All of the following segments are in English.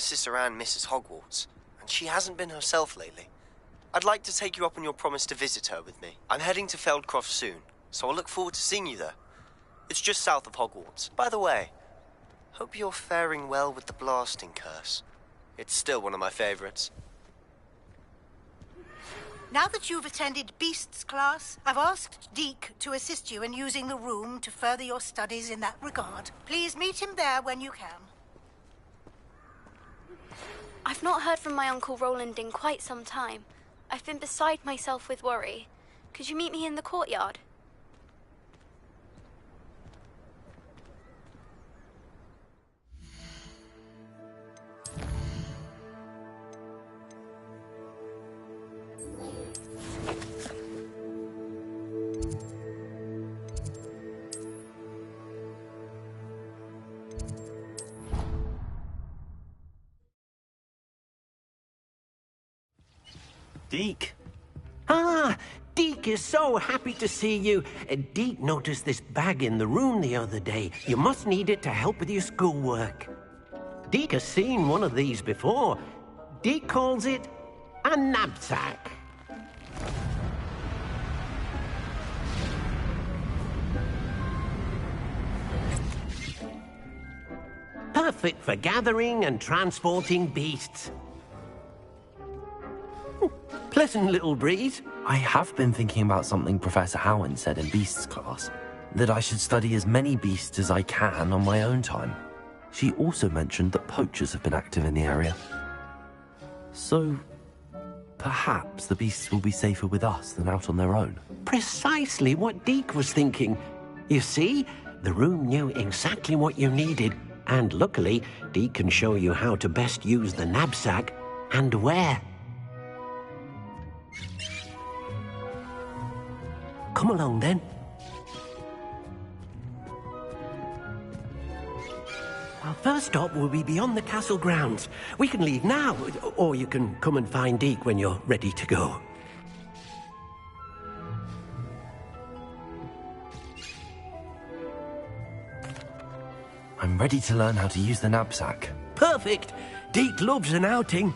nemesis around Mrs. Hogwarts, and she hasn't been herself lately. I'd like to take you up on your promise to visit her with me. I'm heading to Feldcroft soon, so I'll look forward to seeing you there. It's just south of Hogwarts. By the way, hope you're faring well with the blasting curse. It's still one of my favorites. Now that you've attended Beasts class, I've asked Deke to assist you in using the room to further your studies in that regard. Please meet him there when you can. I've not heard from my Uncle Roland in quite some time. I've been beside myself with worry. Could you meet me in the courtyard? Deke. Ah, Deke is so happy to see you. Deke noticed this bag in the room the other day. You must need it to help with your schoolwork. Deke has seen one of these before. Deke calls it a knapsack. Perfect for gathering and transporting beasts. Pleasant little breeze. I have been thinking about something Professor Howard said in Beasts class, that I should study as many beasts as I can on my own time. She also mentioned that poachers have been active in the area. So, perhaps the beasts will be safer with us than out on their own. Precisely what Deke was thinking. You see, the room knew exactly what you needed, and luckily, Deke can show you how to best use the knapsack and where. Come along, then. Well, first stop will be beyond the castle grounds. We can leave now, or you can come and find Deke when you're ready to go. I'm ready to learn how to use the knapsack. Perfect! Deke loves an outing.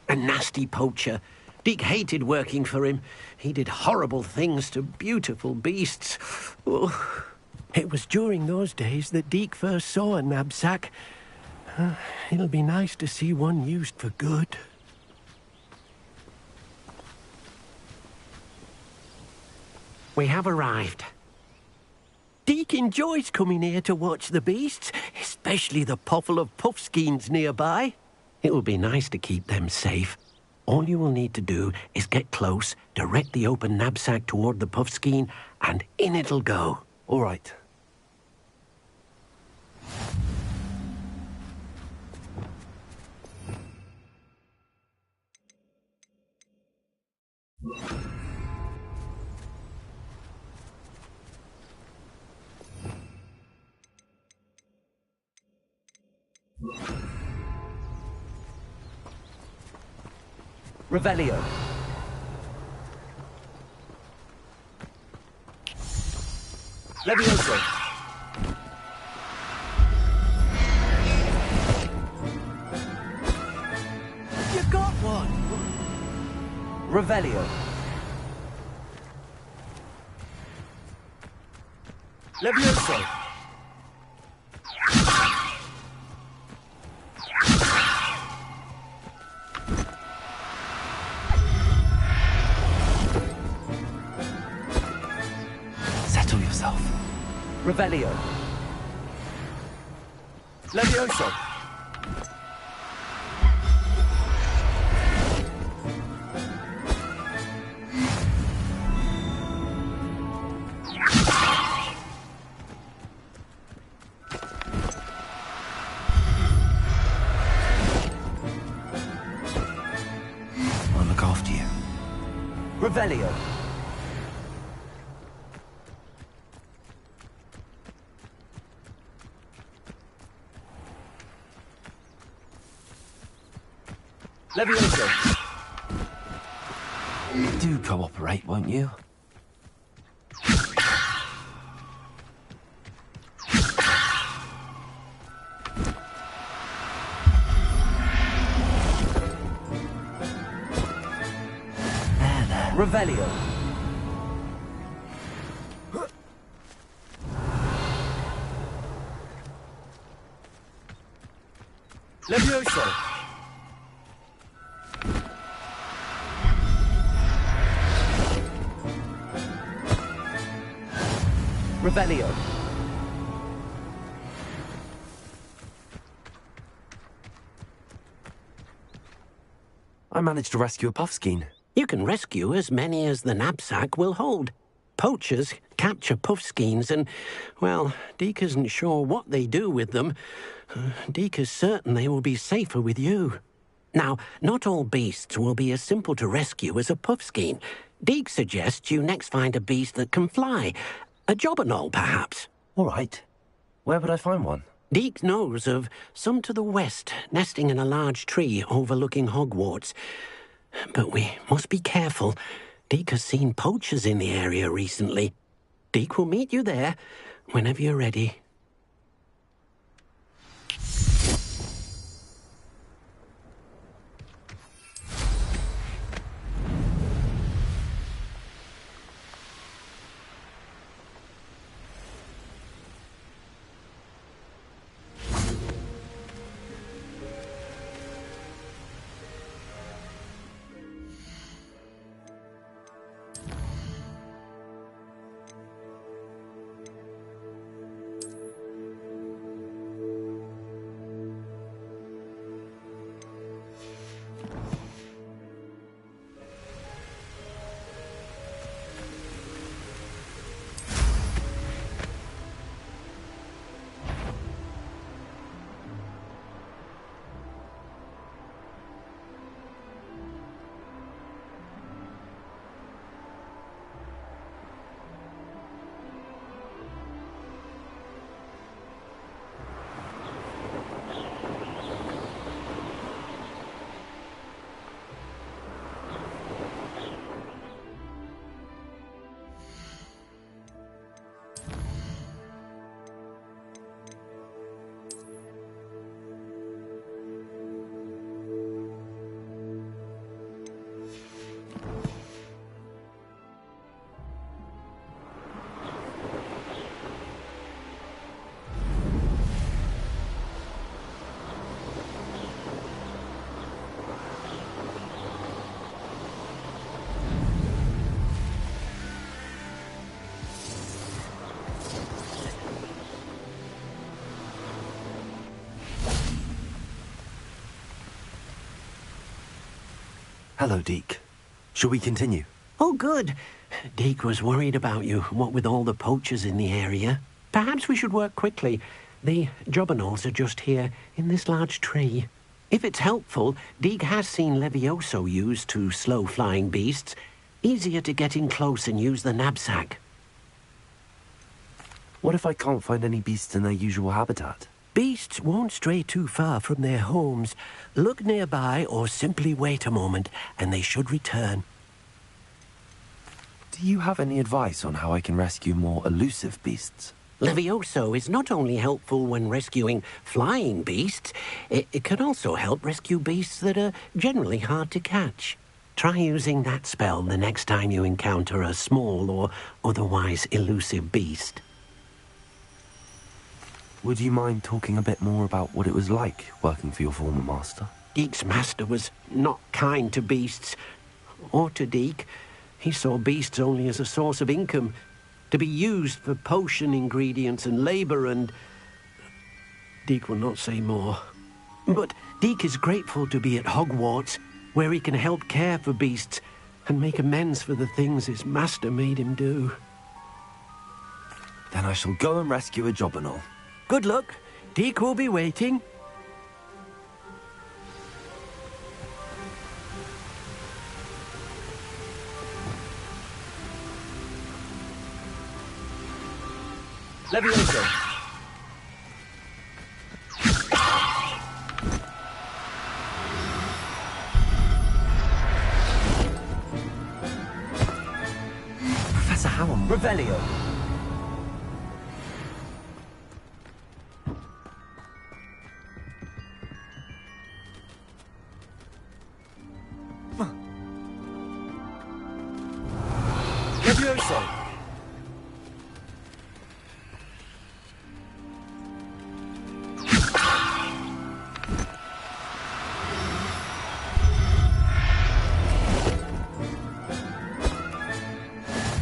A nasty poacher. Deke hated working for him. He did horrible things to beautiful beasts. Oh, it was during those days that Deke first saw a knapsack. It'll be nice to see one used for good. We have arrived. Deke enjoys coming here to watch the beasts, especially the potful of puffskeins nearby. It will be nice to keep them safe. All you will need to do is get close, direct the open knapsack toward the puffskein, and in it'll go. All right. Revelio. Levioso. You got one! Revelio. Levioso. Settle yourself. Revelio. Levioso. I'll look after you. Revelio. Levioso! Do cooperate, won't you? There. Revelio. Levioso! Revelio. I managed to rescue a puffskein. You can rescue as many as the knapsack will hold. Poachers capture puffskeins and, well, Deke isn't sure what they do with them. Deke is certain they will be safer with you. Now, not all beasts will be as simple to rescue as a puffskein. Deke suggests you next find a beast that can fly. A jobberknoll, perhaps. All right. Where would I find one? Deke knows of some to the west, nesting in a large tree overlooking Hogwarts. But we must be careful. Deke has seen poachers in the area recently. Deke will meet you there whenever you're ready. Hello, Deke. Shall we continue? Oh, good. Deke was worried about you, what with all the poachers in the area. Perhaps we should work quickly. The jobberknolls are just here, in this large tree. If it's helpful, Deke has seen Levioso used to slow flying beasts. Easier to get in close and use the knapsack. What if I can't find any beasts in their usual habitat? Beasts won't stray too far from their homes. Look nearby or simply wait a moment, and they should return. Do you have any advice on how I can rescue more elusive beasts? Levioso is not only helpful when rescuing flying beasts, it can also help rescue beasts that are generally hard to catch. Try using that spell the next time you encounter a small or otherwise elusive beast. Would you mind talking a bit more about what it was like working for your former master? Deke's master was not kind to beasts, or to Deke. He saw beasts only as a source of income, to be used for potion ingredients and labor, and Deke will not say more. But Deke is grateful to be at Hogwarts, where he can help care for beasts and make amends for the things his master made him do. Then I shall go and rescue a jobberknoll. Good luck. Deke will be waiting. Levioso! Revelio. Levioso.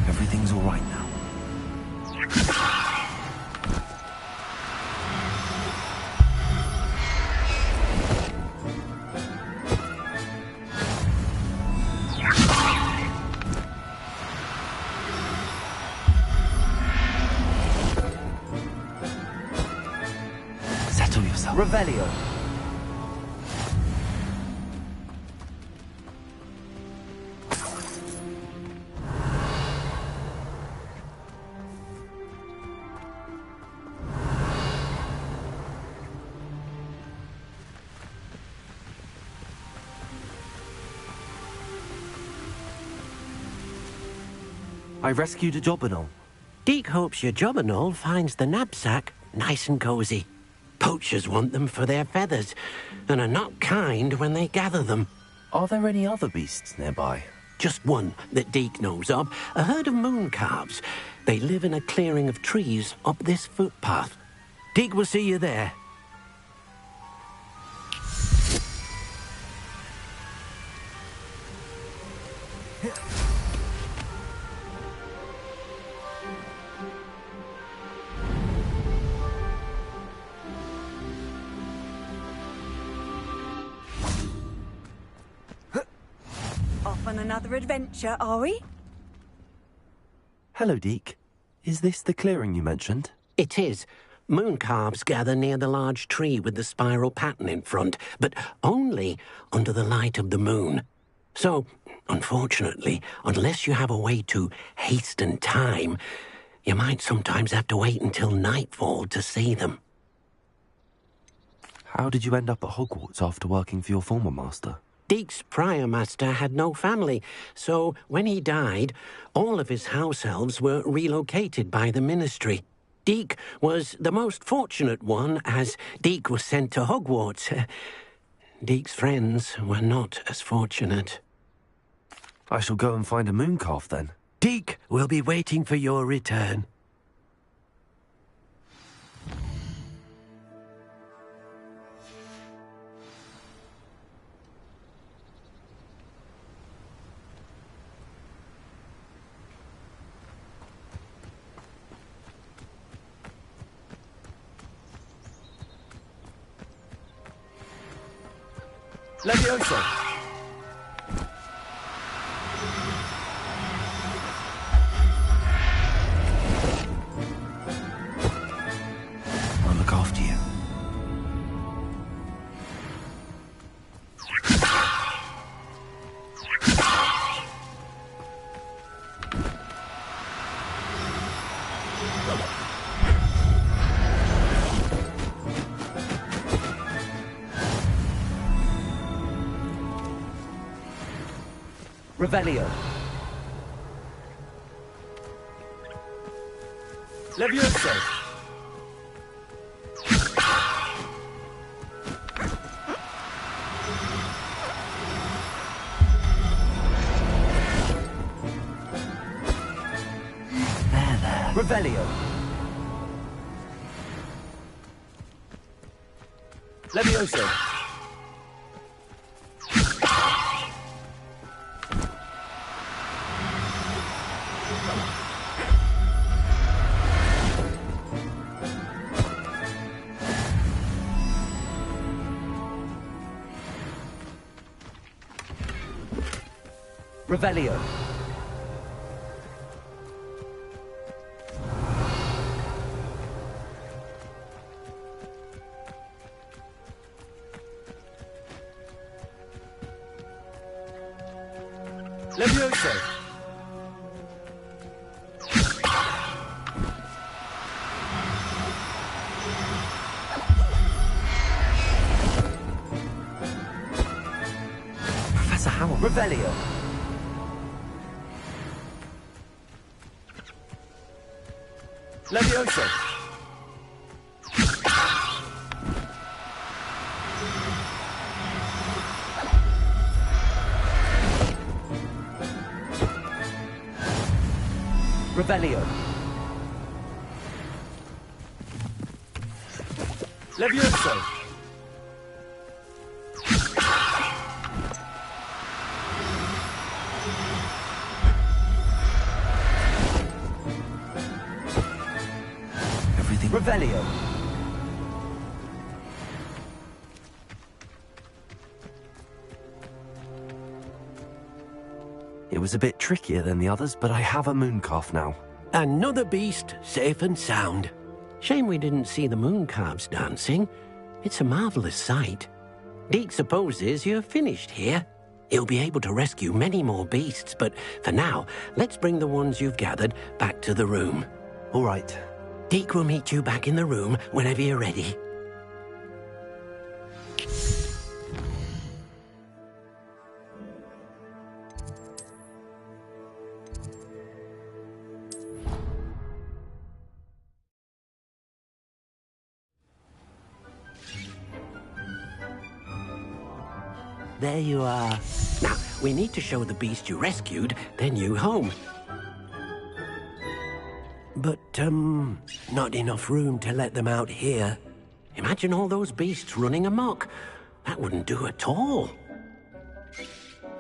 Everything's all right now. Settle yourself. Revelio. I rescued a Jobberknoll. Deke hopes your Jobberknoll finds the knapsack nice and cozy. Poachers want them for their feathers, and are not kind when they gather them. Are there any other beasts nearby? Just one that Deke knows of, a herd of moon calves. They live in a clearing of trees up this footpath. Deke will see you there. Off on another adventure, are we? Hello, Deke. Is this the clearing you mentioned? It is. Moon calves gather near the large tree with the spiral pattern in front, but only under the light of the moon. So, unfortunately, unless you have a way to hasten time, you might sometimes have to wait until nightfall to see them. How did you end up at Hogwarts after working for your former master? Deke's prior master had no family, so when he died, all of his house elves were relocated by the ministry. Deke was the most fortunate one, as Deke was sent to Hogwarts. Deke's friends were not as fortunate. I shall go and find a moon calf then. Deke will be waiting for your return. Levioso! I'll look after you. Revelio. Levioso. There. Revelio. Levioso. Revelio. Levioso. Professor Howell. Revelio. Levioso! Revelio! Levioso! Everything. Revelio! It was a bit trickier than the others, but I have a mooncalf now. Another beast, safe and sound. Shame we didn't see the mooncalves dancing. It's a marvelous sight. Deke supposes you're finished here. He'll be able to rescue many more beasts, but for now, let's bring the ones you've gathered back to the room. All right. Deke will meet you back in the room whenever you're ready. There you are. Now, we need to show the beast you rescued their new home. But, not enough room to let them out here. Imagine all those beasts running amok. That wouldn't do at all.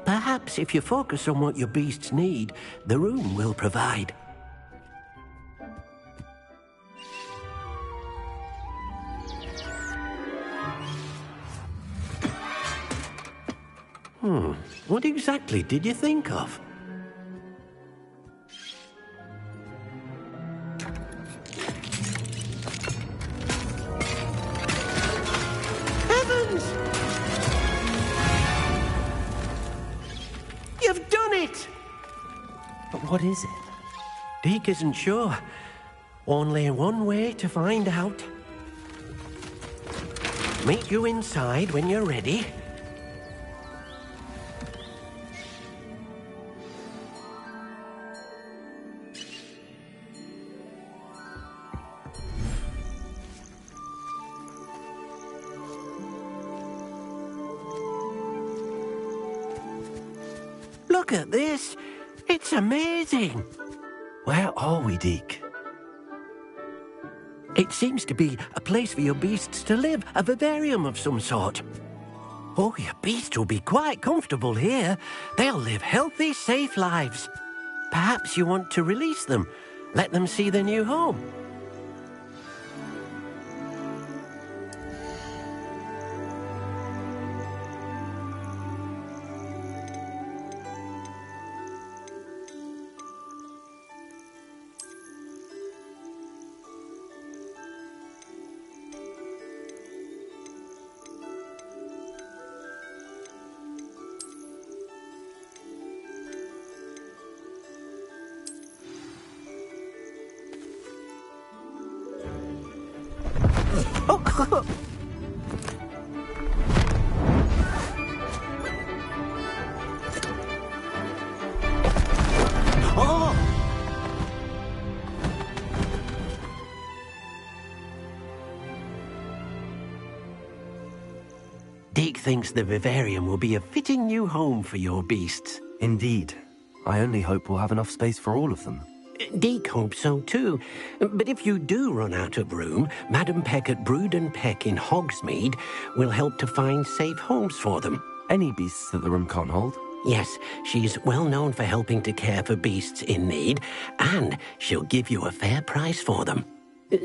Perhaps if you focus on what your beasts need, the room will provide. What exactly did you think of? Heavens! You've done it! But what is it? Deke isn't sure. Only one way to find out. Meet you inside when you're ready. Look at this. It's amazing. Where are we, Deke? It seems to be a place for your beasts to live, a vivarium of some sort. Oh, your beasts will be quite comfortable here. They'll live healthy, safe lives. Perhaps you want to release them, let them see their new home. Deke thinks the vivarium will be a fitting new home for your beasts. Indeed. I only hope we'll have enough space for all of them. Deke hopes so too. But if you do run out of room, Madam Peck at Brood and Peck in Hogsmeade will help to find safe homes for them. Any beasts that the room can't hold? Yes, she's well known for helping to care for beasts in need, and she'll give you a fair price for them.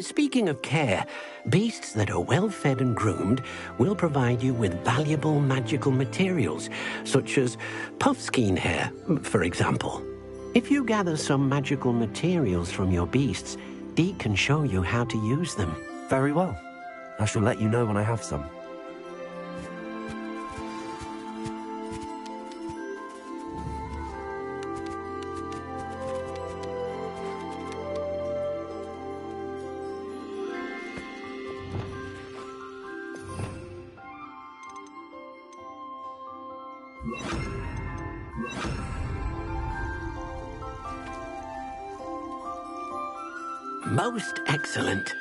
Speaking of care, beasts that are well fed and groomed will provide you with valuable magical materials, such as puffskein hair, for example. If you gather some magical materials from your beasts, Deke can show you how to use them. Very well. I shall let you know when I have some. Most excellent.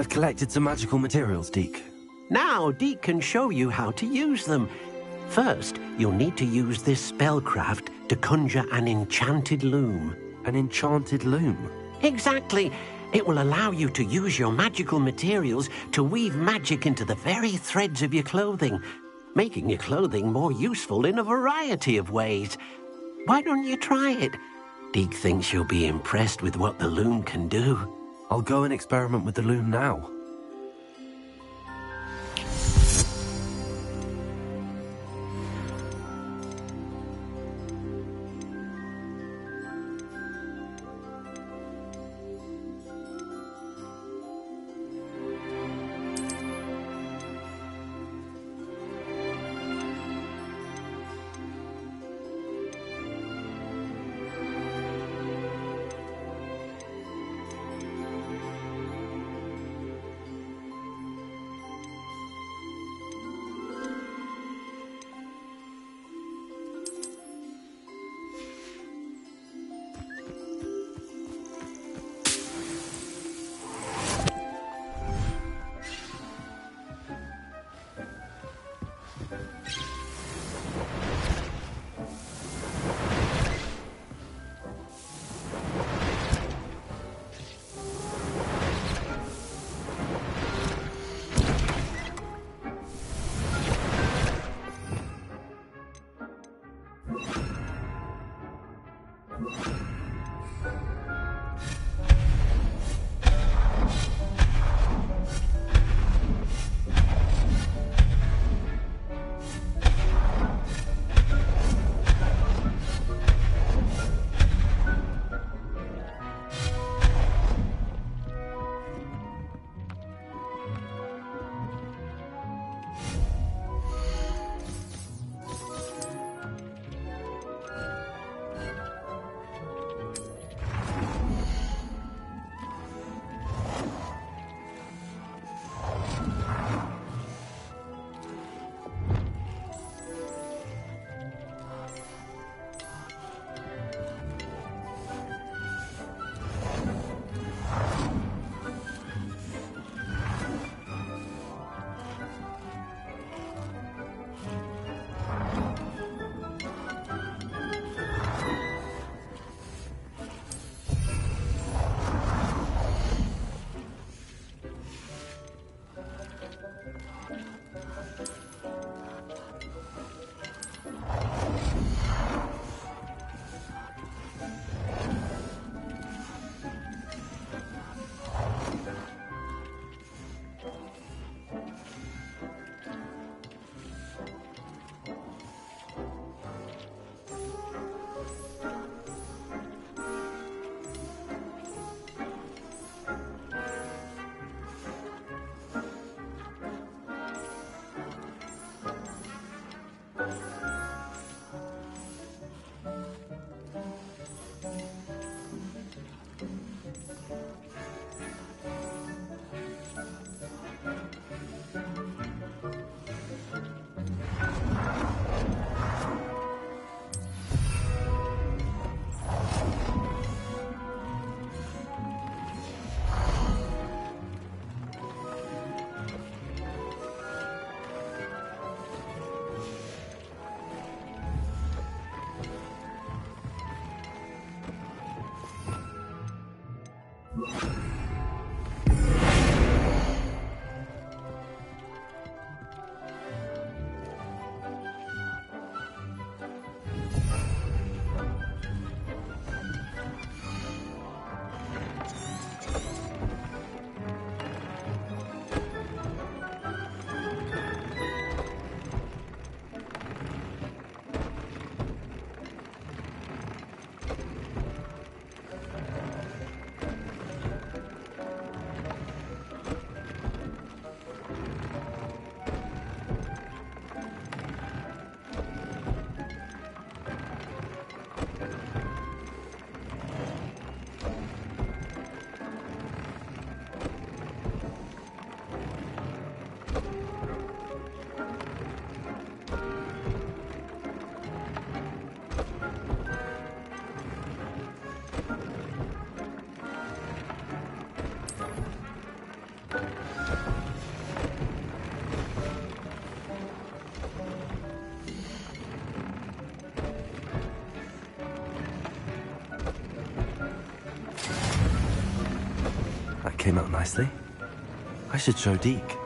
I've collected some magical materials, Deke. Now, Deke can show you how to use them. First, you'll need to use this spellcraft to conjure an enchanted loom. An enchanted loom? Exactly. It will allow you to use your magical materials to weave magic into the very threads of your clothing, making your clothing more useful in a variety of ways. Why don't you try it? Deke thinks you'll be impressed with what the loom can do. I'll go and experiment with the loom now. came out nicely. I should show Deke.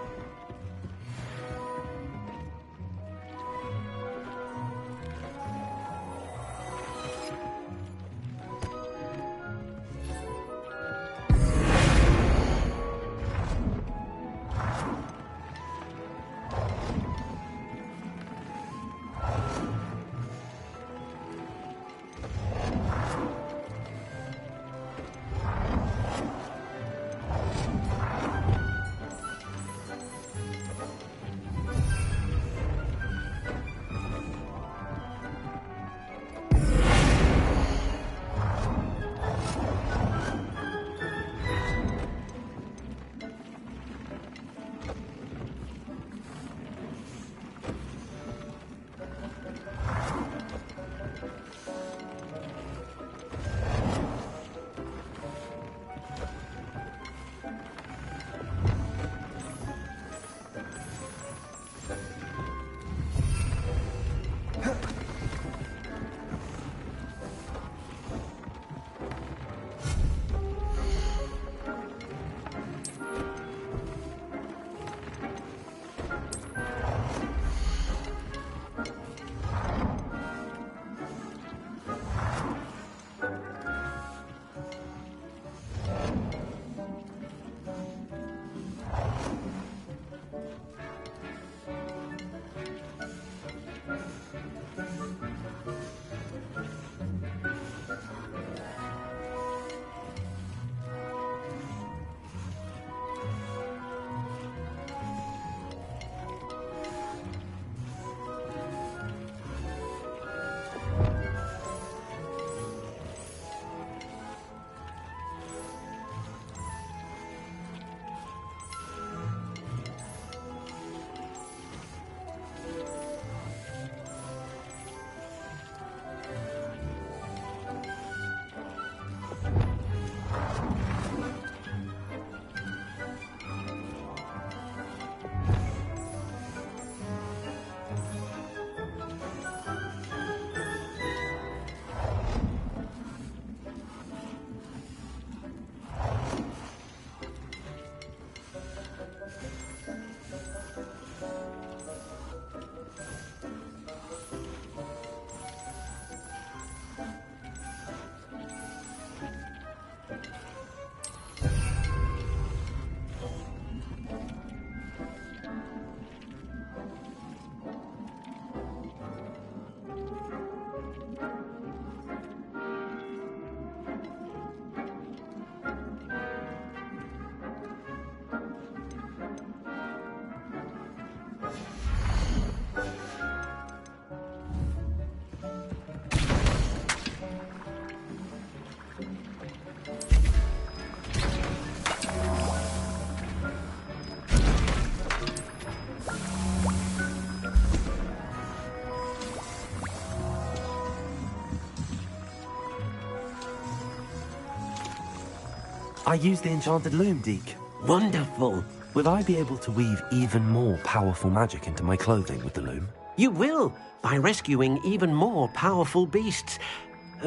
I used the enchanted loom, Deke. Wonderful. Will I be able to weave even more powerful magic into my clothing with the loom? You will, by rescuing even more powerful beasts.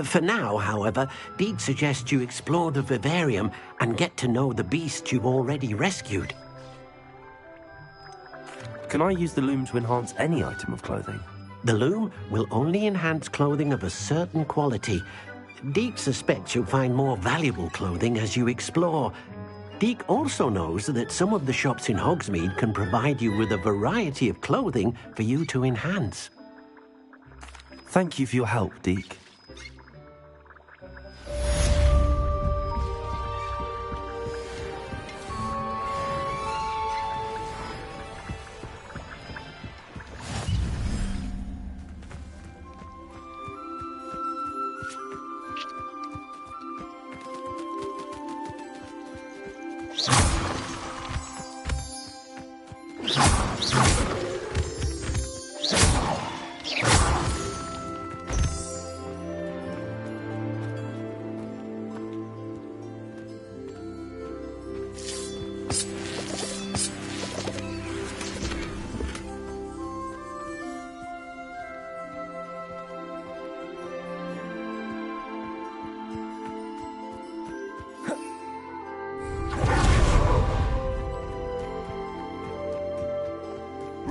For now, however, Deke suggests you explore the vivarium and get to know the beasts you've already rescued. Can I use the loom to enhance any item of clothing? The loom will only enhance clothing of a certain quality. Deke suspects you'll find more valuable clothing as you explore. Deke also knows that some of the shops in Hogsmeade can provide you with a variety of clothing for you to enhance. Thank you for your help, Deke.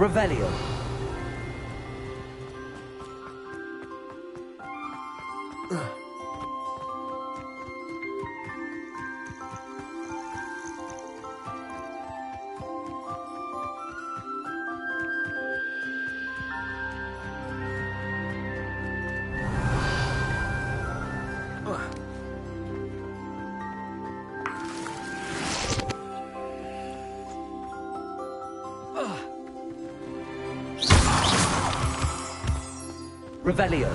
Revelio. Revelio.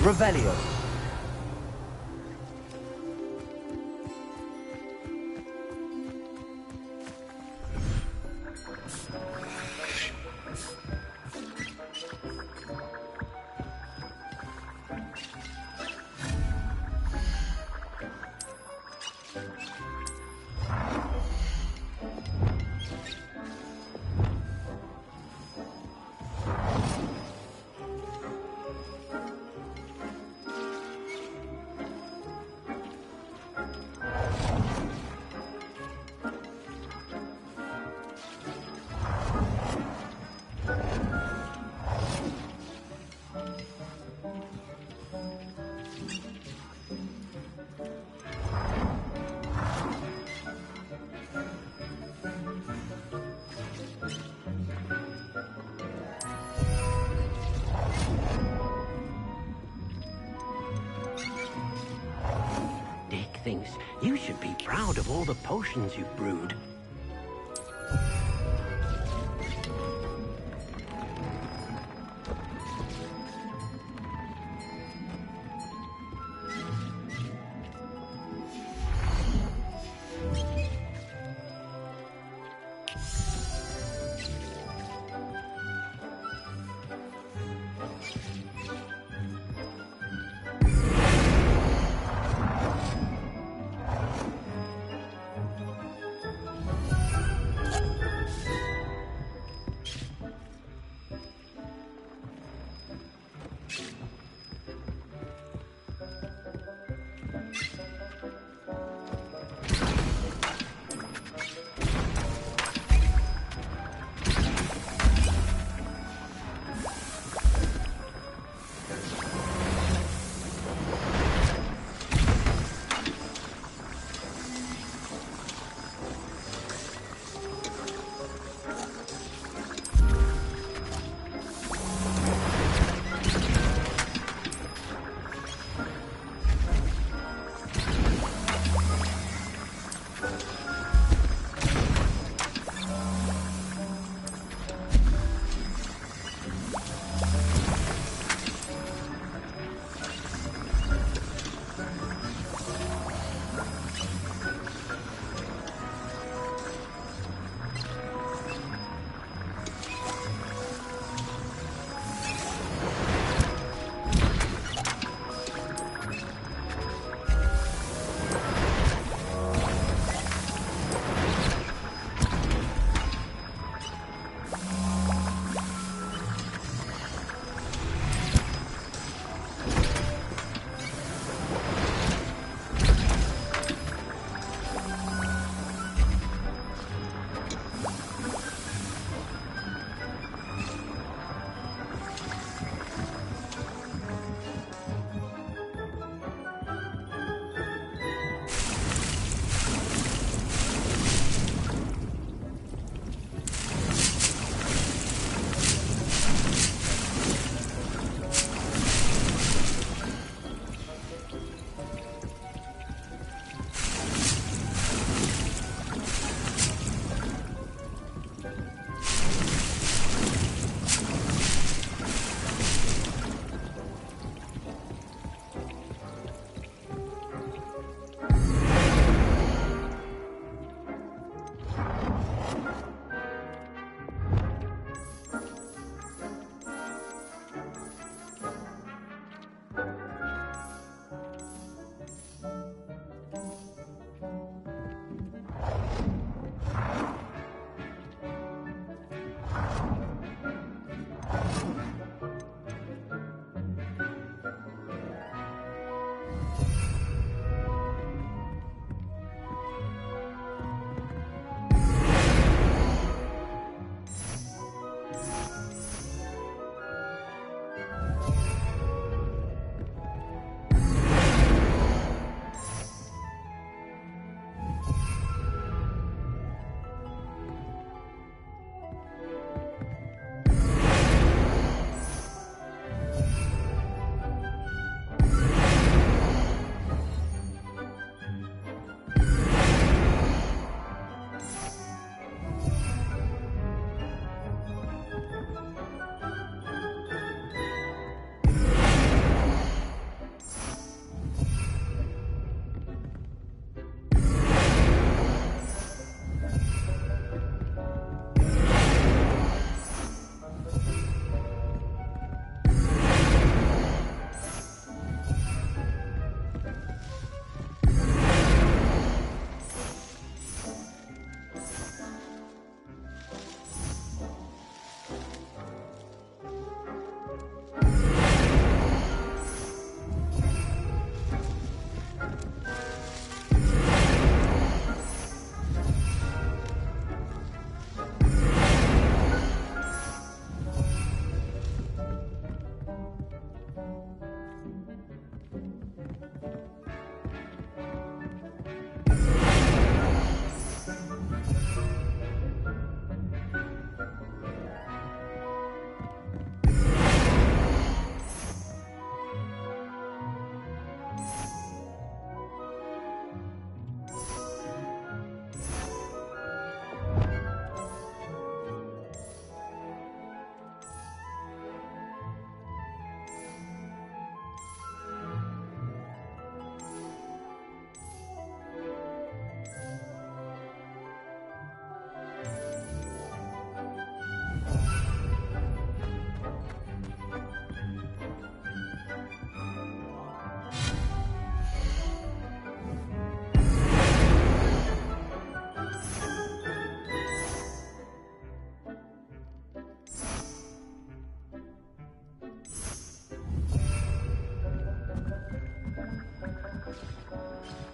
Revelio. Thinks you should be proud of all the potions you've brewed.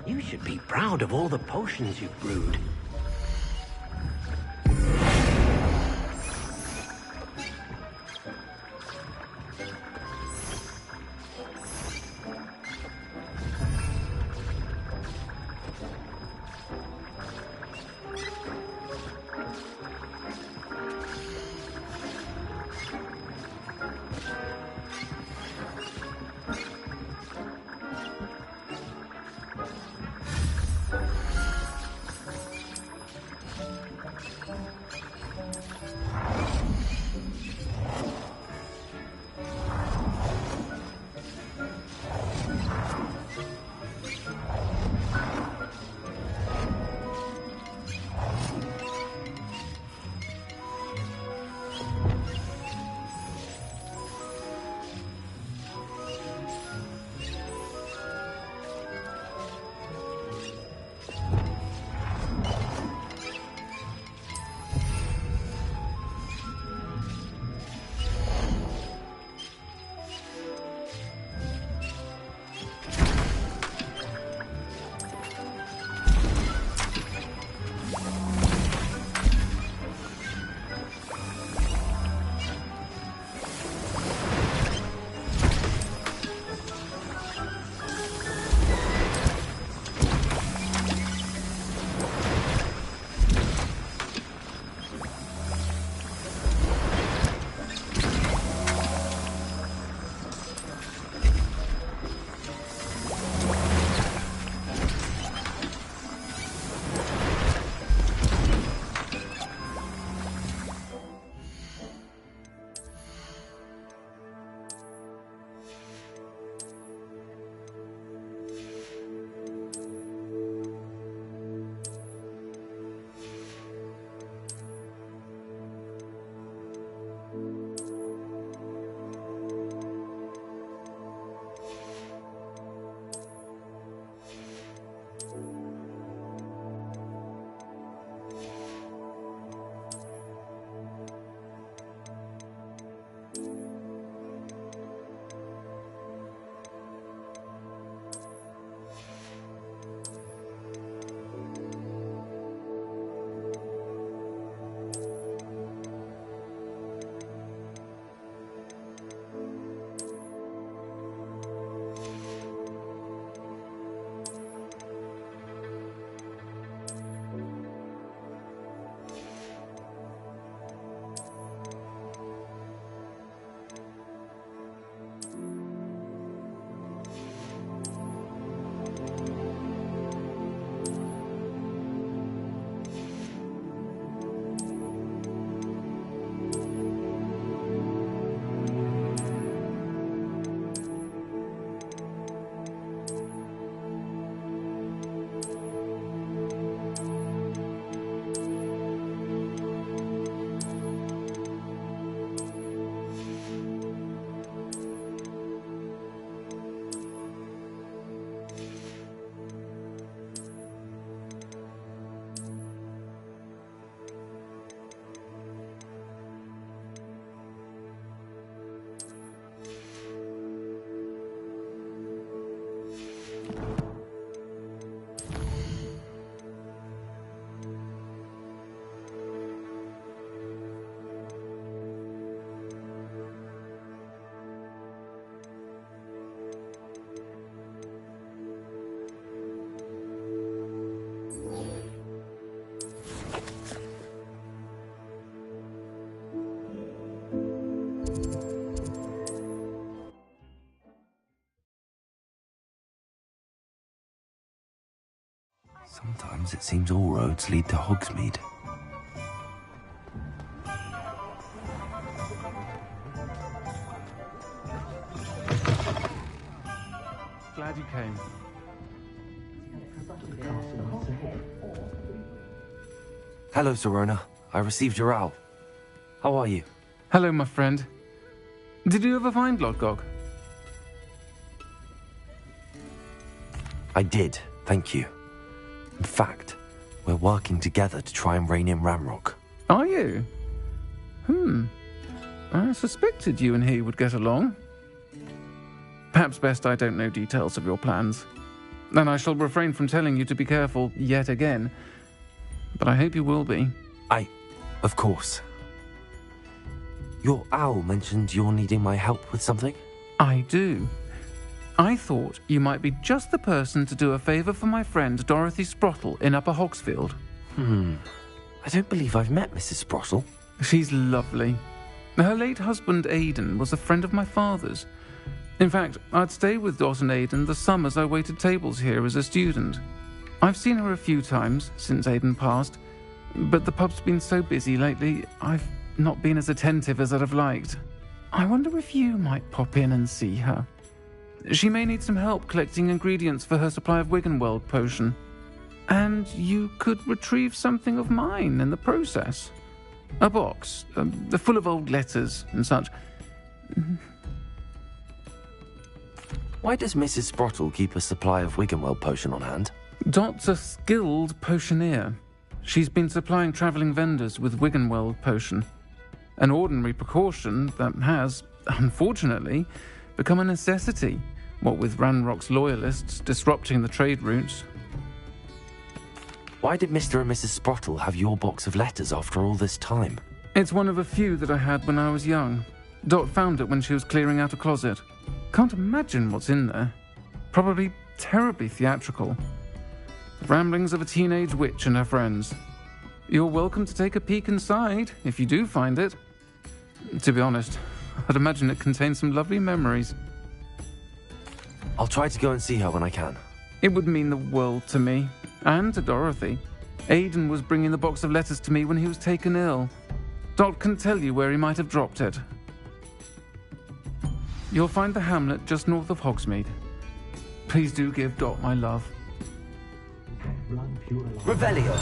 You should be proud of all the potions you've brewed. Sometimes it seems all roads lead to Hogsmeade. Glad you came. Hello, Serona. I received your owl. How are you? Hello, my friend. Did you ever find Lodgok? I did, thank you. In fact, we're working together to try and rein in Ramrock. Are you? I suspected you and he would get along. Perhaps best I don't know details of your plans. And I shall refrain from telling you to be careful yet again. But I hope you will be. Of course. Your owl mentioned you're needing my help with something? I do. I thought you might be just the person to do a favour for my friend Dorothy Sprottle in Upper Hogsfield. I don't believe I've met Mrs. Sprottle. She's lovely. Her late husband Aidan was a friend of my father's. In fact, I'd stay with Dot and Aidan the summers I waited tables here as a student. I've seen her a few times since Aidan passed, but the pub's been so busy lately, I've not been as attentive as I'd have liked. I wonder if you might pop in and see her. She may need some help collecting ingredients for her supply of Wiggenweld potion. And you could retrieve something of mine in the process. A box, full of old letters and such. Why does Mrs. Sprottle keep a supply of Wiggenweld potion on hand? Dot's a skilled potioneer. She's been supplying travelling vendors with Wiggenweld potion. An ordinary precaution that has, unfortunately, become a necessity, what with Ranrock's loyalists disrupting the trade routes. Why did Mr. and Mrs. Sprottle have your box of letters after all this time? It's one of a few that I had when I was young. Dot found it when she was clearing out a closet. Can't imagine what's in there. Probably terribly theatrical. The ramblings of a teenage witch and her friends. You're welcome to take a peek inside, if you do find it. To be honest, I'd imagine it contains some lovely memories. I'll try to go and see her when I can. It would mean the world to me, and to Dorothy. Aidan was bringing the box of letters to me when he was taken ill. Dot can tell you where he might have dropped it. You'll find the hamlet just north of Hogsmeade. Please do give Dot my love. Revelio!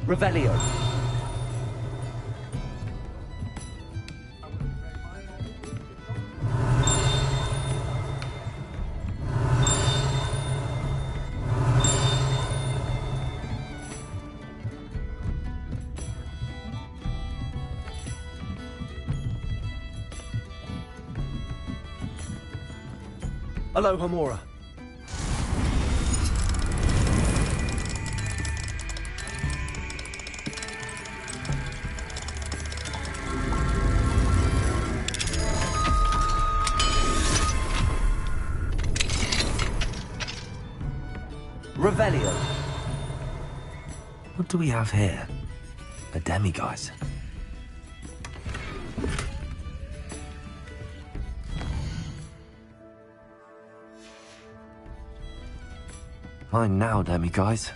Revelio. Hello, Hamora. Revelio. What do we have here? A demiguise. Fine now, demiguise.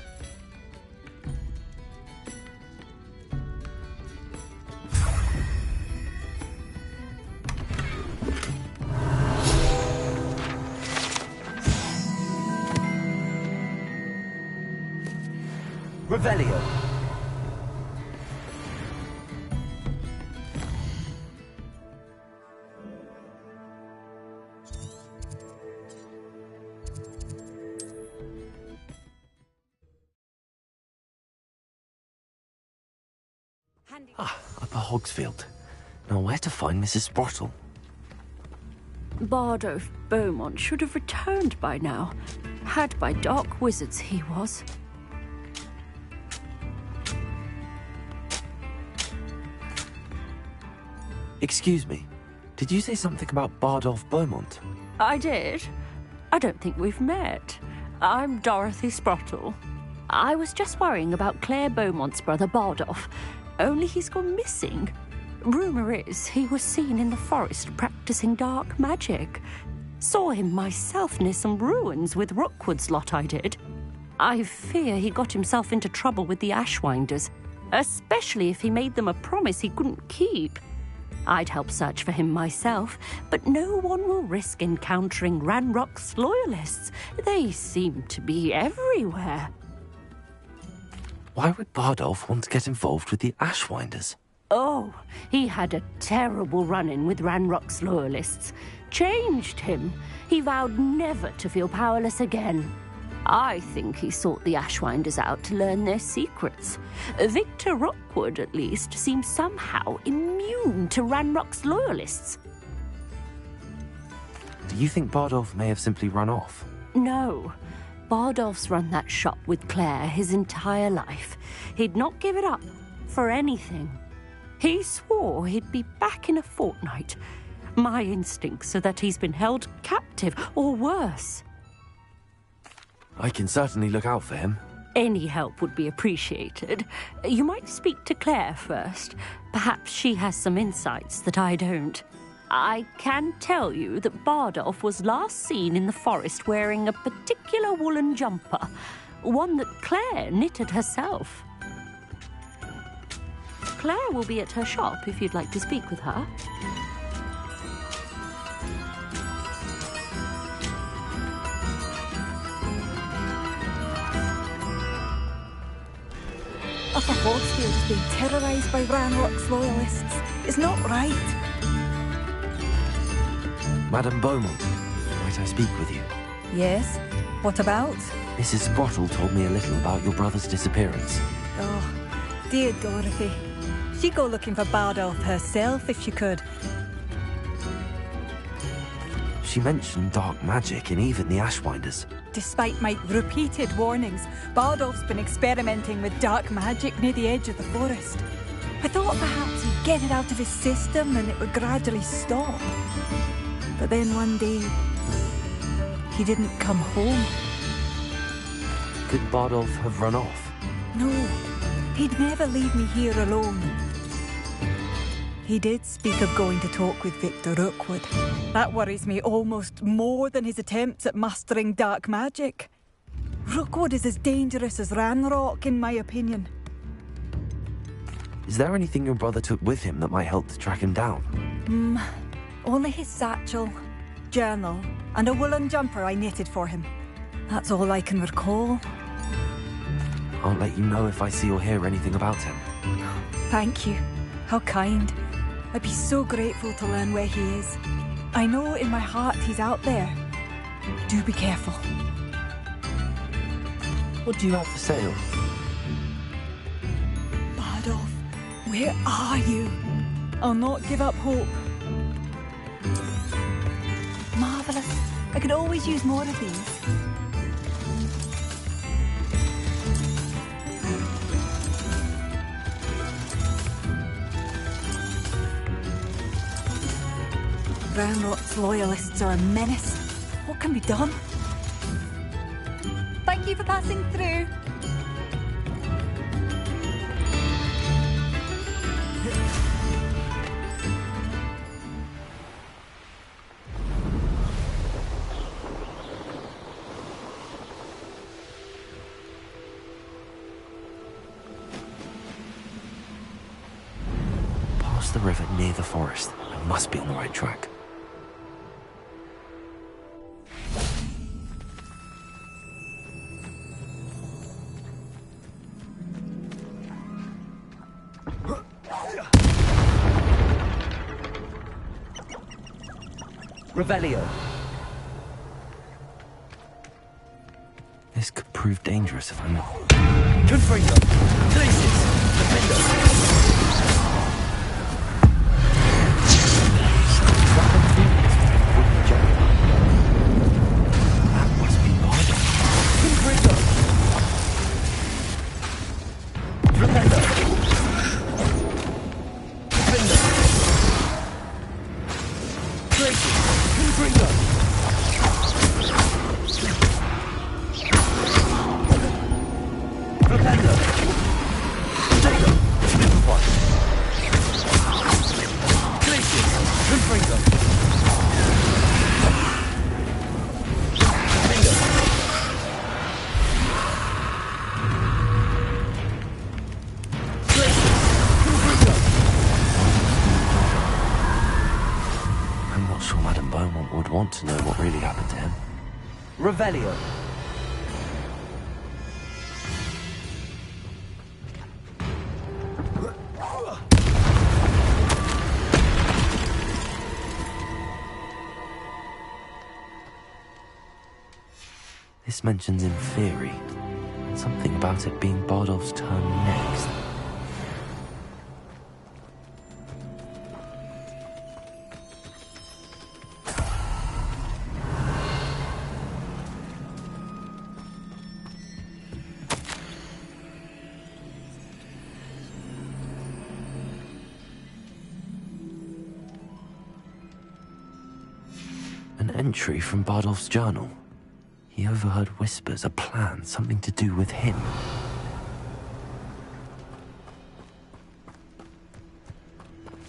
Revelio. Upper Hogsfield. Now where to find Mrs. Sprottle? Bardolph Beaumont should have returned by now. Had by dark wizards he was. Excuse me, did you say something about Bardolph Beaumont? I did. I don't think we've met. I'm Dorothy Sprottle. I was just worrying about Claire Beaumont's brother Bardolph, only he's gone missing. Rumour is he was seen in the forest practicing dark magic. Saw him myself near some ruins with Rookwood's lot I did. I fear he got himself into trouble with the Ashwinders, especially if he made them a promise he couldn't keep. I'd help search for him myself, but no one will risk encountering Ranrock's loyalists. They seem to be everywhere. Why would Bardolph want to get involved with the Ashwinders? Oh, he had a terrible run-in with Ranrock's loyalists. Changed him. He vowed never to feel powerless again. I think he sought the Ashwinders out to learn their secrets. Victor Rookwood, at least, seems somehow immune to Ranrock's loyalists. Do you think Bardolph may have simply run off? No. Bardolph's run that shop with Claire his entire life. He'd not give it up for anything. He swore he'd be back in a fortnight. My instincts are that he's been held captive, or worse. I can certainly look out for him. Any help would be appreciated. You might speak to Claire first. Perhaps she has some insights that I don't. I can tell you that Bardolph was last seen in the forest wearing a particular woolen jumper, one that Claire knitted herself. Claire will be at her shop if you'd like to speak with her. Upper Hogsfield is being terrorised by Ranrock's loyalists. It's not right. Madame Beaumont, might I speak with you? Yes? What about? Mrs. Sprottle told me a little about your brother's disappearance. Oh, dear Dorothy. She'd go looking for Bardolph herself if she could. She mentioned dark magic and even the Ashwinders. Despite my repeated warnings, Bardolph's been experimenting with dark magic near the edge of the forest. I thought perhaps he'd get it out of his system and it would gradually stop. But then one day, he didn't come home. Could Bardolph have run off? No, he'd never leave me here alone. He did speak of going to talk with Victor Rookwood. That worries me almost more than his attempts at mastering dark magic. Rookwood is as dangerous as Ranrock, in my opinion. Is there anything your brother took with him that might help to track him down? Only his satchel, journal, and a woolen jumper I knitted for him. That's all I can recall. I'll let you know if I see or hear anything about him. Thank you. How kind. I'd be so grateful to learn where he is. I know in my heart he's out there. Do be careful. What do you have for sale? Bardolph, where are you? I'll not give up hope. Marvellous. I could always use more of these. Ranrock's loyalists are a menace. What can be done? Thank you for passing through. Past the river near the forest. I must be on the right track. Revelio. This could prove dangerous if I'm not. Confringo. Glacis. Defender. That must be Bardolph. Confringo. Defender. Defender. to know what really happened to him. Revelio. This mentions Inferi, and something about it being Bardolph's turn next. An entry from Bardolph's journal. He overheard whispers, a plan, something to do with him.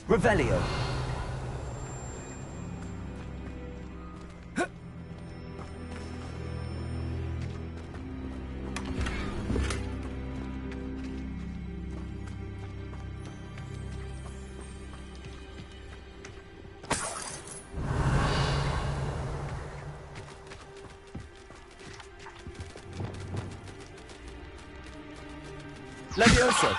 Revelio. Levioso.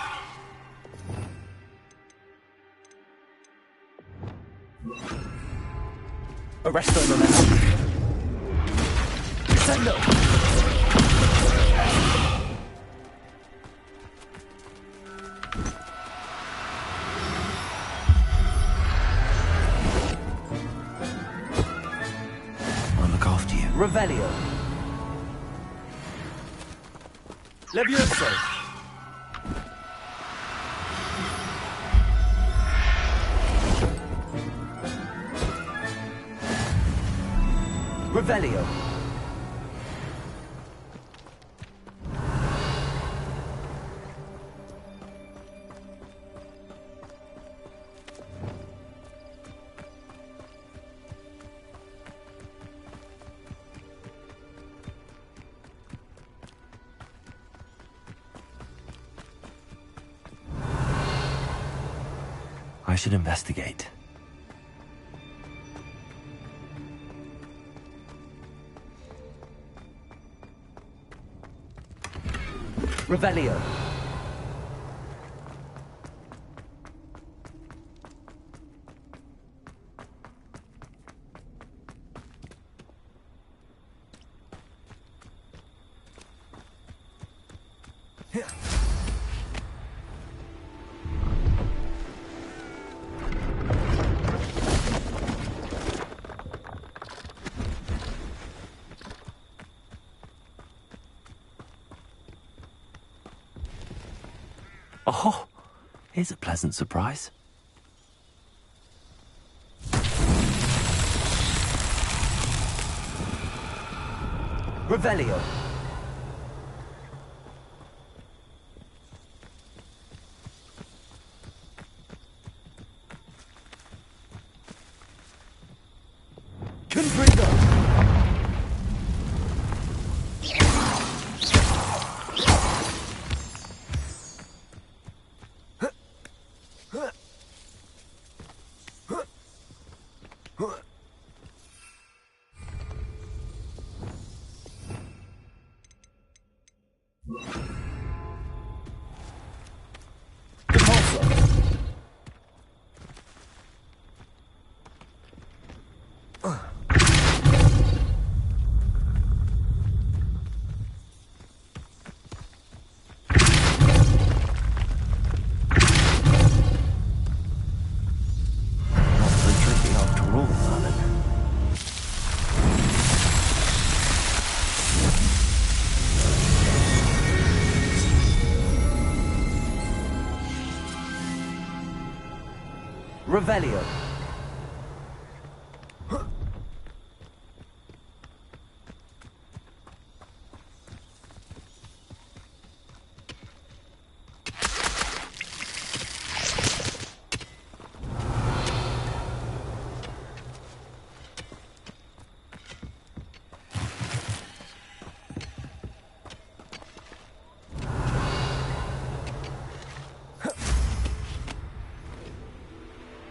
Arresto Memento. Sendo. I'll look after you. Revelio. Levioso. Revelio. I should investigate. Revelio. Oh, here's a pleasant surprise. Revelio. Confringo. Revelio.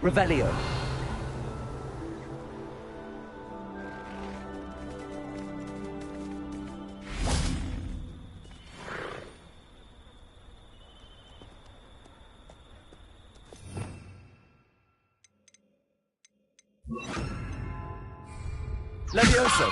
Revelio. Levioso!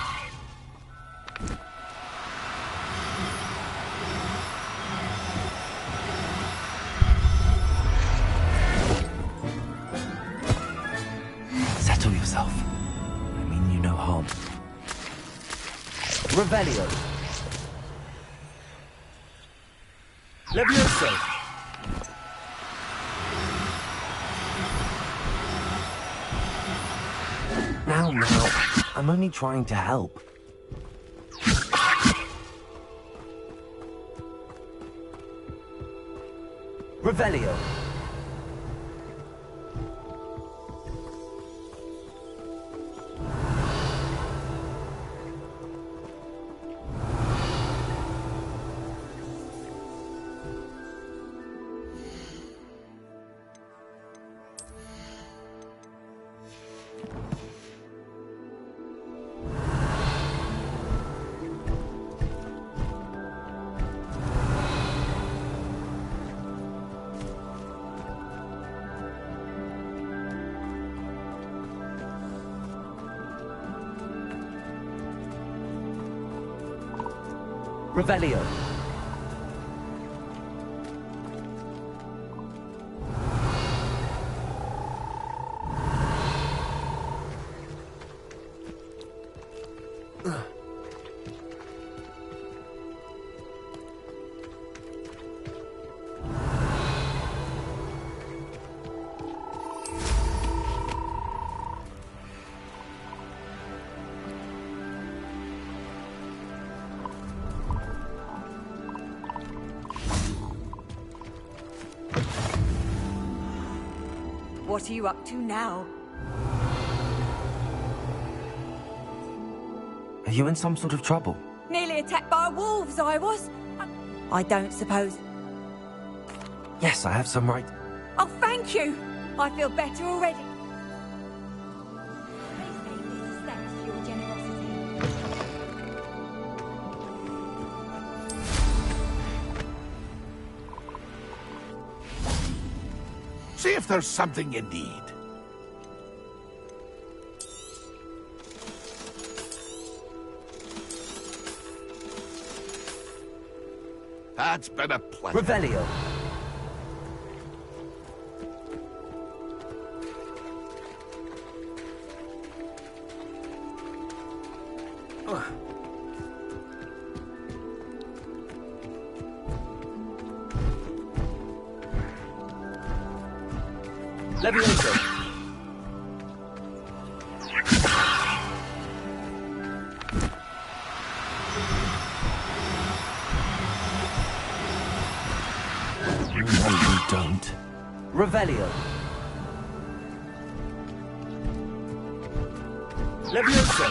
Settle yourself. I mean you no harm. Revelio! Levioso! Now, I'm only trying to help. Revelio. Revelio. What are you up to now? Are you in some sort of trouble? Nearly attacked by wolves, I was. I don't suppose. Yes, I have some right. Oh, thank you! I feel better already. Thanks for your generosity. See if there's something you need. That's been a pleasure. Revelio. Levioso. No, you don't. Revelio. Levioso.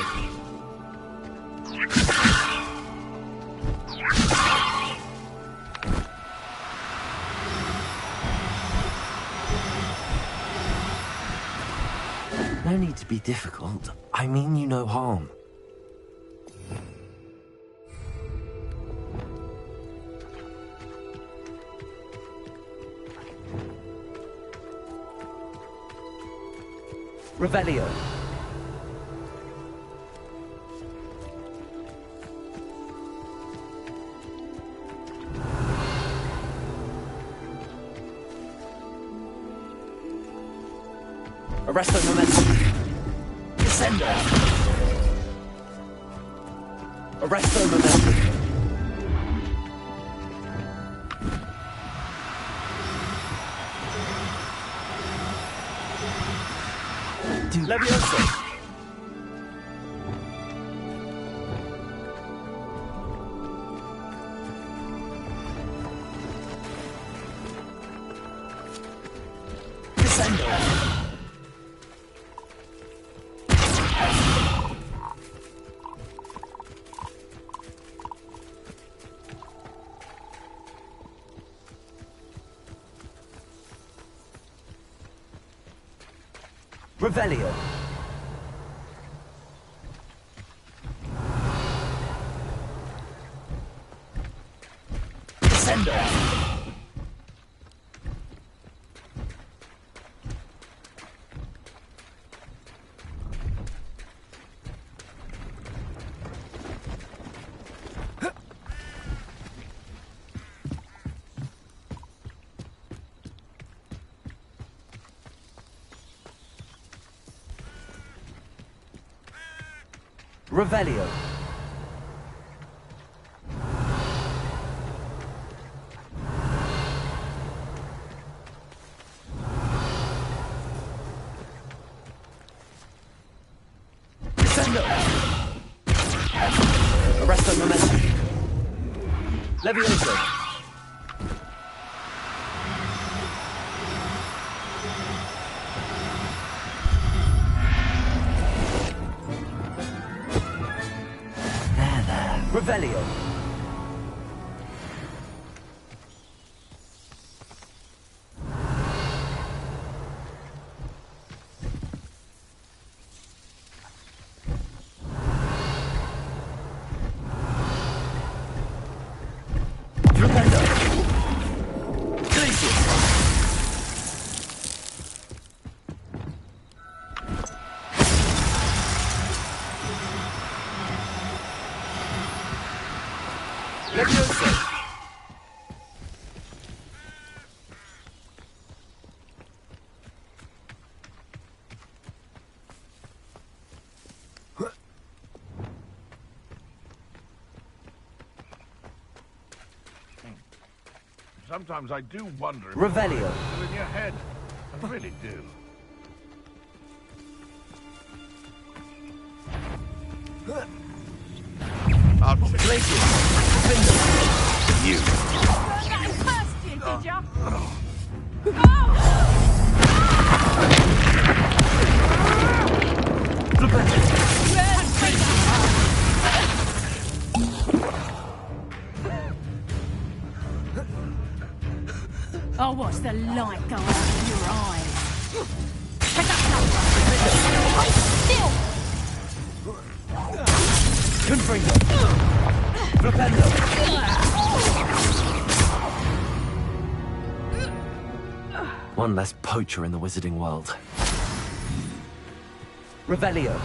No need to be difficult. I mean you no harm. Revelio. Arresto momentum. Descendo. Arresto momentum. Levioso. Descendo. Revelio. Descendo. Revelio. Descendo. Arresto momentum. Levioso. Revelio. Flipendo. Glacius. Levioso. Sometimes I do wonder. Revelio. In your head. I really do. Glacius. You. Did ya? I'll watch the light go out of your eyes. Pick up number. Hold still. Confringo. Flipendo. One less poacher in the wizarding world. Revelio.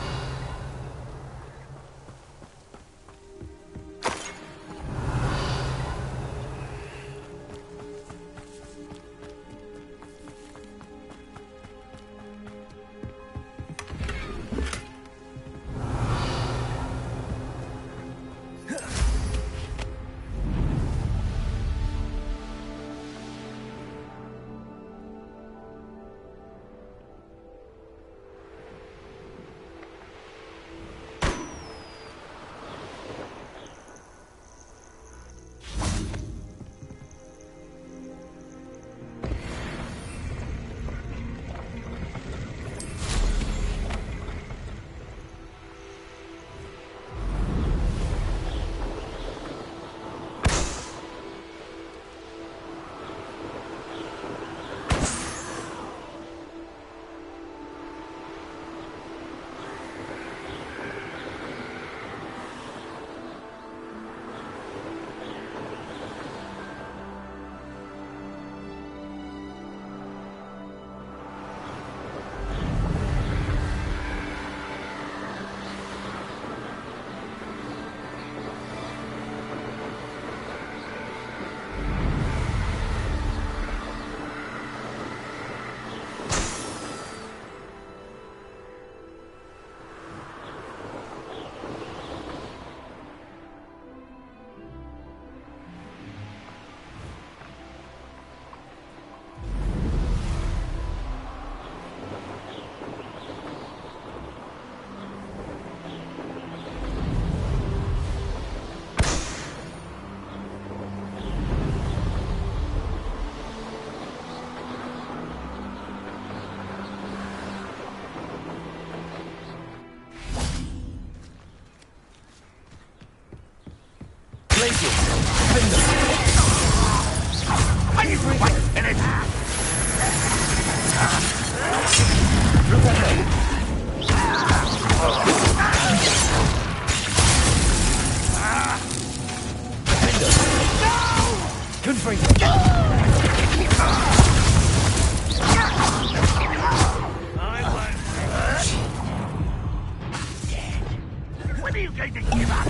When are you going to give up?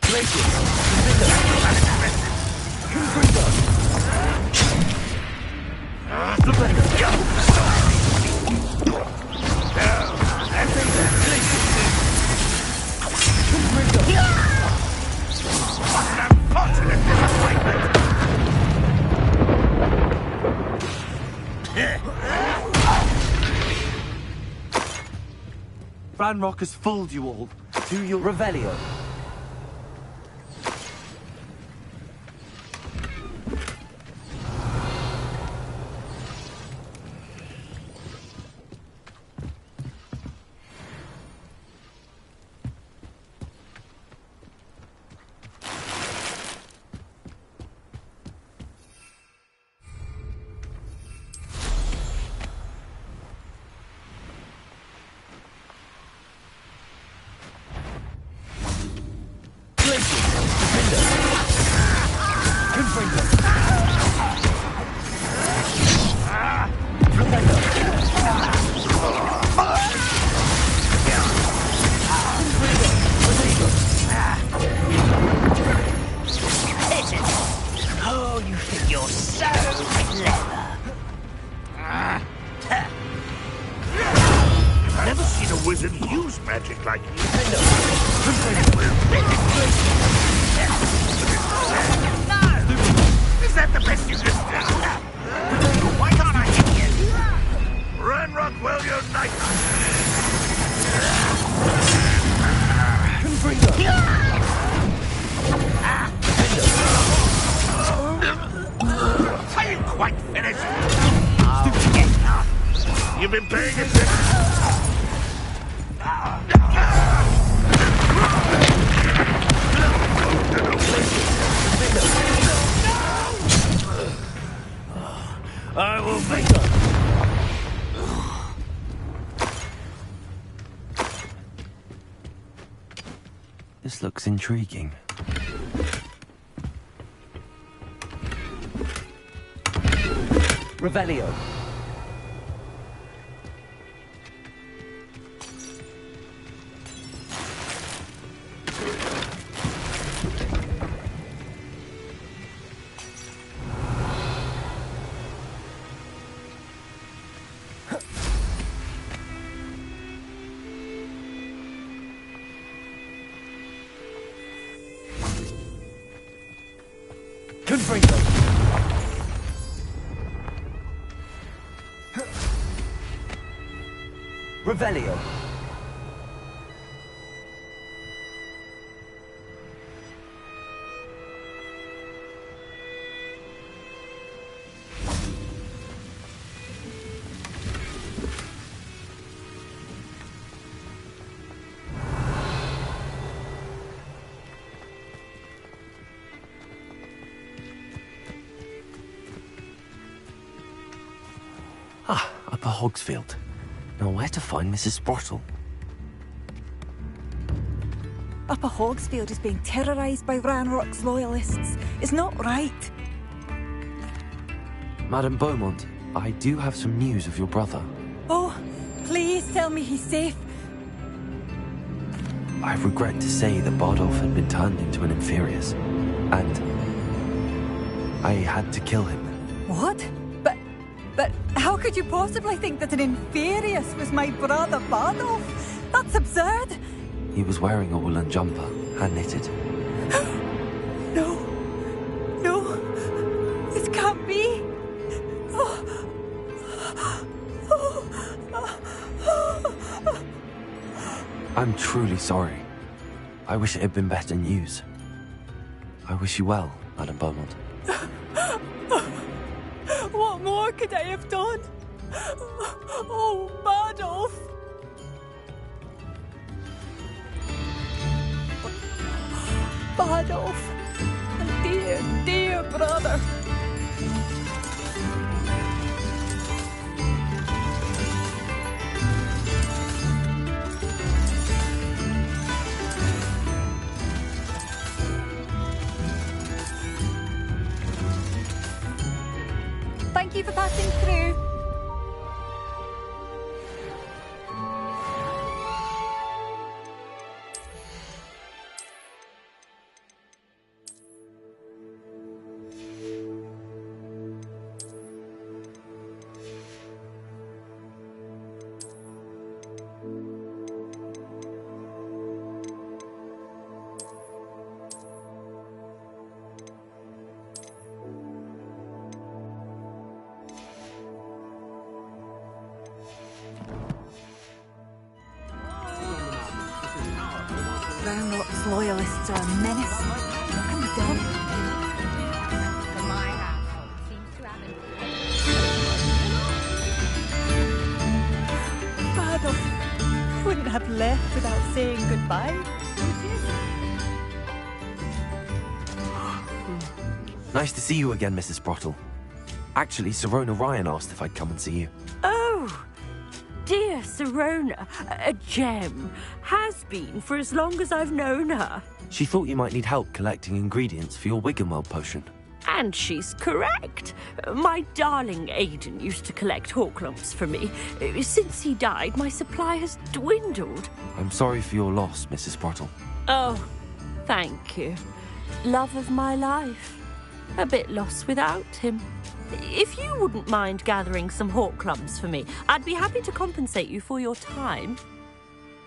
Glacius. Ranrock has fooled you all. To your Revelio. Oh, you think you're so clever. I've never seen a wizard use magic like you. No! Is that the best you can do? Why can't I hit you? Ranrock will unite Are you quite finished? You've been paying attention. I will make This looks intriguing. Revelio. Revelio. Ah, Upper Hogsfield. Now where to find Mrs. Sprottle? Upper Hogsfield is being terrorised by Ranrock's loyalists. It's not right. Madame Beaumont, I do have some news of your brother. Oh, please tell me he's safe. I regret to say that Bardolph had been turned into an Inferius, and I had to kill him. What? But how could you possibly think that an Inferius was my brother Bardolph? That's absurd. He was wearing a woolen jumper, hand-knitted. No. This can't be. I'm truly sorry. I wish it had been better news. I wish you well, Madame Beaumont. What more could I have done? Oh, Bardolph! Bardolph! My dear brother! Thank you for passing through. loyalists are a menace. What can be done? My household seems to have Father, you wouldn't have left without saying goodbye. Nice to see you again, Mrs. Sprottle. Actually, Sirona Ryan asked if I'd come and see you. Oh, dear Sirona, a gem. Has been for as long as I've known her. She thought you might need help collecting ingredients for your Wiggenweld potion. And she's correct. My darling Aidan used to collect Horklumps for me. Since he died, my supply has dwindled. I'm sorry for your loss, Mrs. Sprottle. Oh, thank you. Love of my life. A bit lost without him. If you wouldn't mind gathering some Horklumps for me, I'd be happy to compensate you for your time.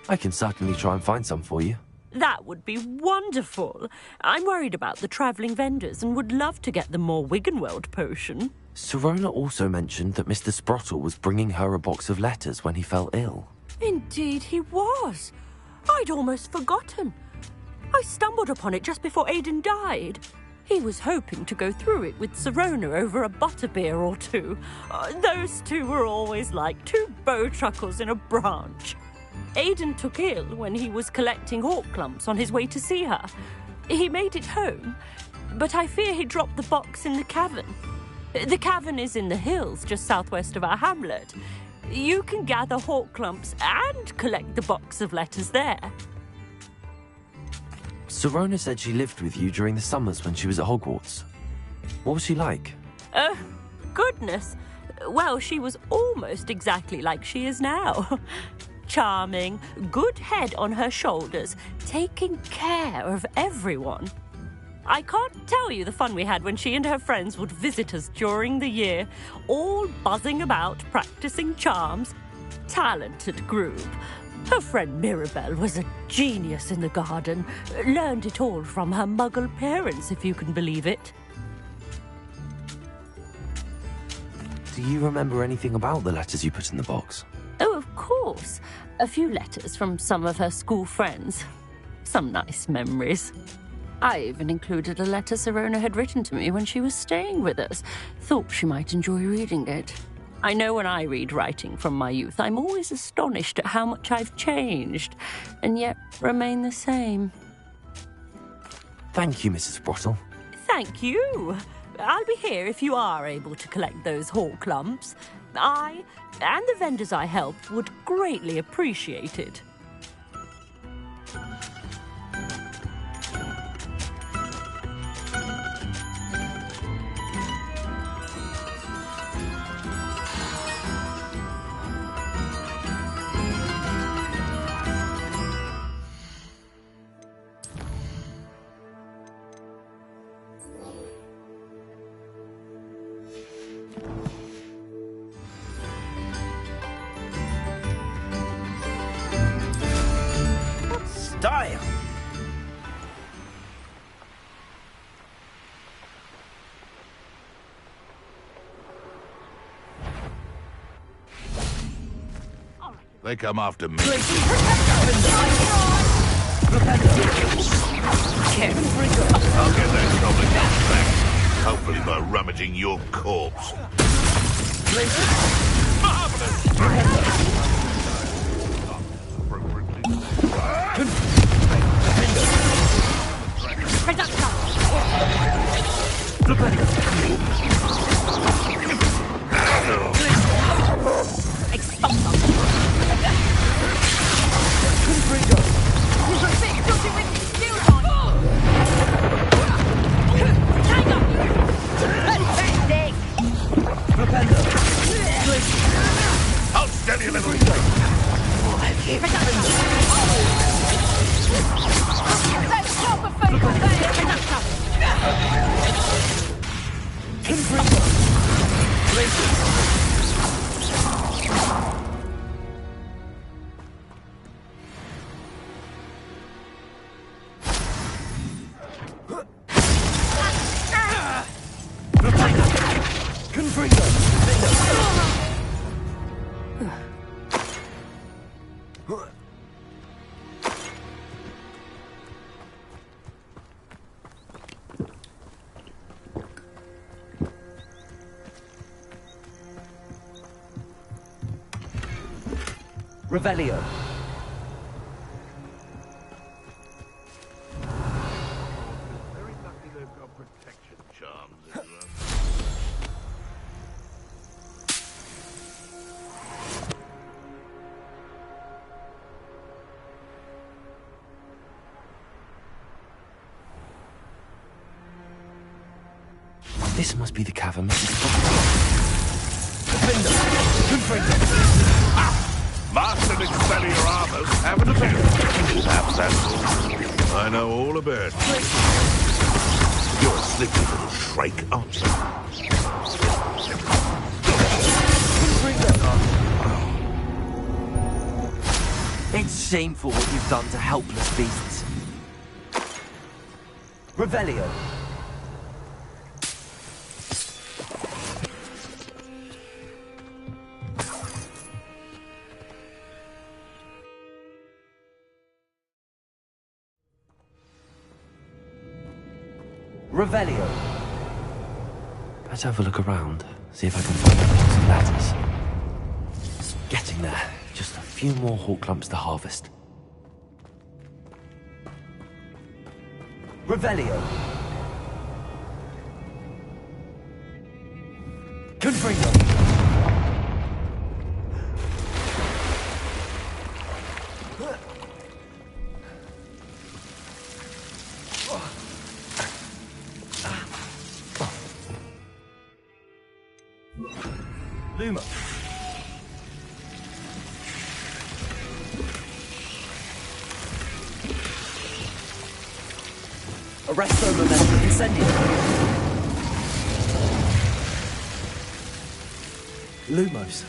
I can certainly try and find some for you. That would be wonderful. I'm worried about the travelling vendors and would love to get them more Wiggenweld potion. Sirona also mentioned that Mr. Sprottle was bringing her a box of letters when he fell ill. Indeed he was. I'd almost forgotten. I stumbled upon it just before Aidan died. He was hoping to go through it with Sirona over a butterbeer or two. Those two were always like two bowtruckles in a branch. Aidan took ill when he was collecting Horklumps on his way to see her. He made it home, but I fear he dropped the box in the cavern. The cavern is in the hills just southwest of our hamlet. You can gather Horklumps and collect the box of letters there. Sirona said she lived with you during the summers when she was at Hogwarts. What was she like? Oh, goodness. Well, she was almost exactly like she is now. Charming, good head on her shoulders, taking care of everyone. I can't tell you the fun we had when she and her friends would visit us during the year, all buzzing about, practicing charms. Talented group. Her friend Mirabelle was a genius in the garden. Learned it all from her muggle parents, if you can believe it. Do you remember anything about the letters you put in the box? Oh, of course. A few letters from some of her school friends. Some nice memories. I even included a letter Sirona had written to me when she was staying with us. Thought she might enjoy reading it. I know when I read writing from my youth, I'm always astonished at how much I've changed, and yet remain the same. Thank you, Mrs. Sprottle. Thank you. I'll be here if you are able to collect those Horklumps. I and the vendors I helped would greatly appreciate it. Style! They come after me. I'll get that goblin back. Hopefully by rummaging your corpse. I'll steady a little. Revelio. Very lucky they've got protection charms as well. This must be the cavern. Defender! Master Expelliarmus, have a defender. Perhaps that's all. I know all about it. You're a slippery little shrike, aren't you? It's shameful what you've done to helpless beasts. Revelio. Revelio. Let's have a look around, see if I can find some ladders. Getting there. Just a few more hawk lumps to harvest. Revelio. Confringo. Luma. Arresto momentum incendio. Lumos.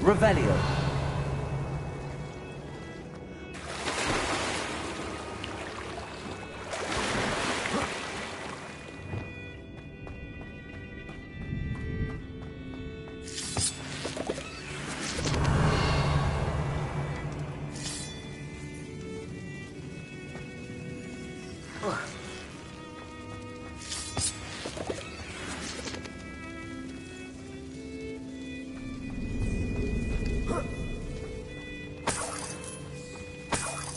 Revelio.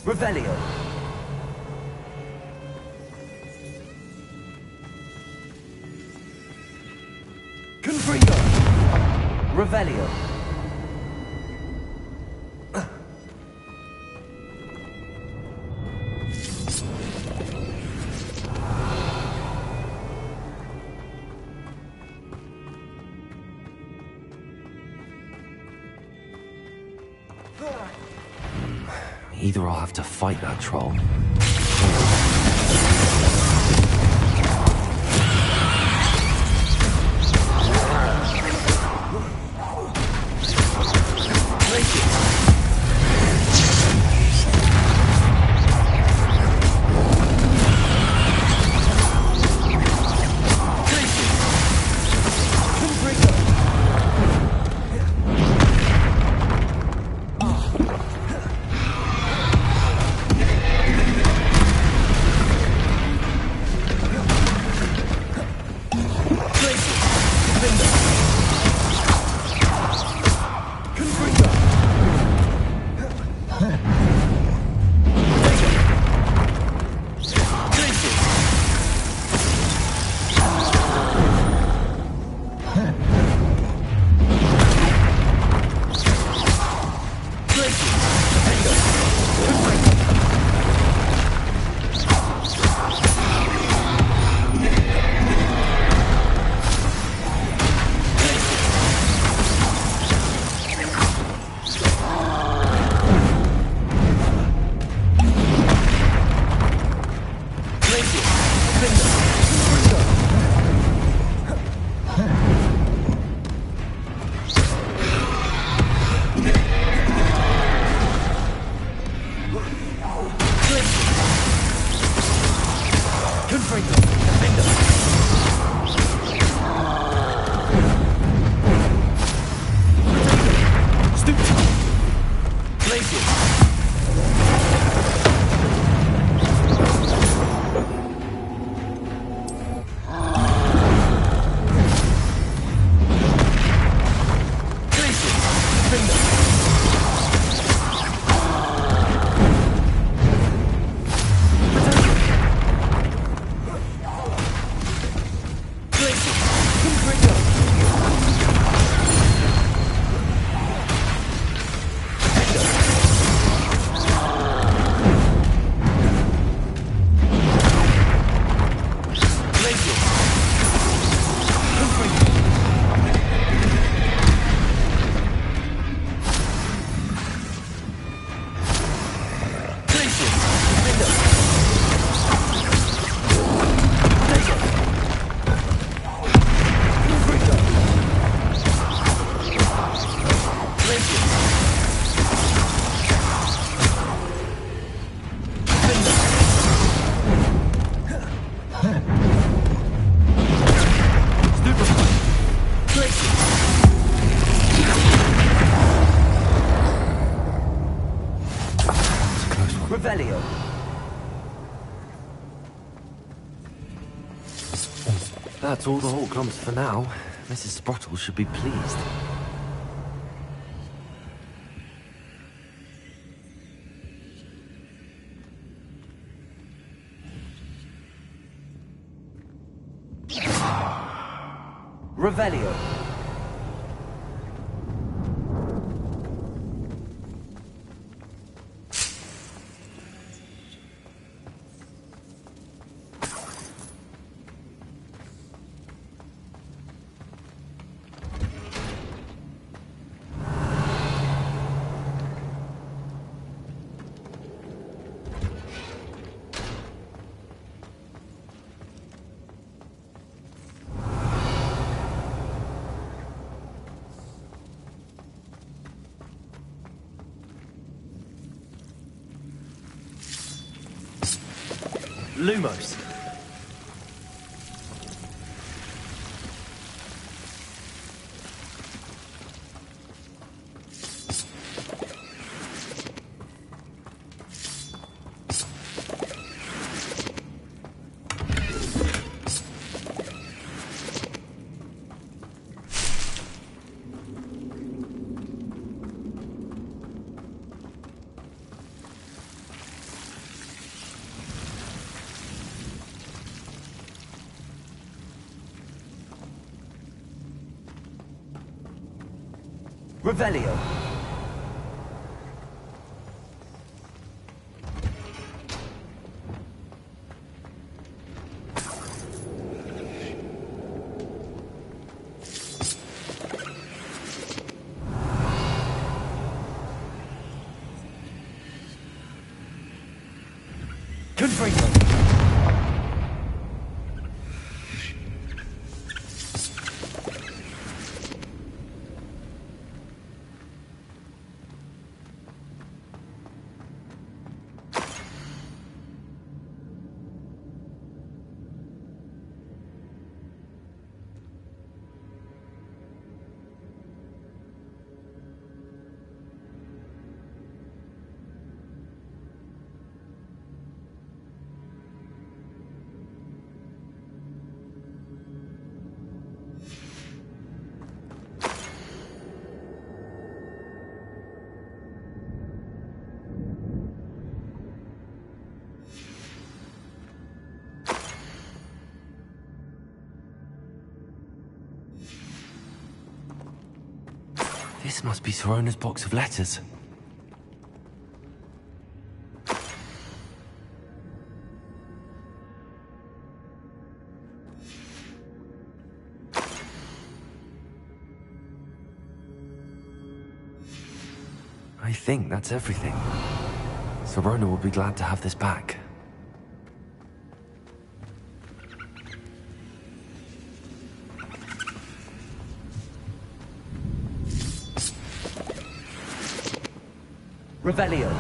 Revelio. Confringo. Revelio. Either I'll have to fight that troll. That's all the Hawk lumps for now. Mrs. Sprottle should be pleased. Revelio. Lumos. Revelio. Confringo. This must be Sorona's box of letters. I think that's everything. Sorona will be glad to have this back. Revelio.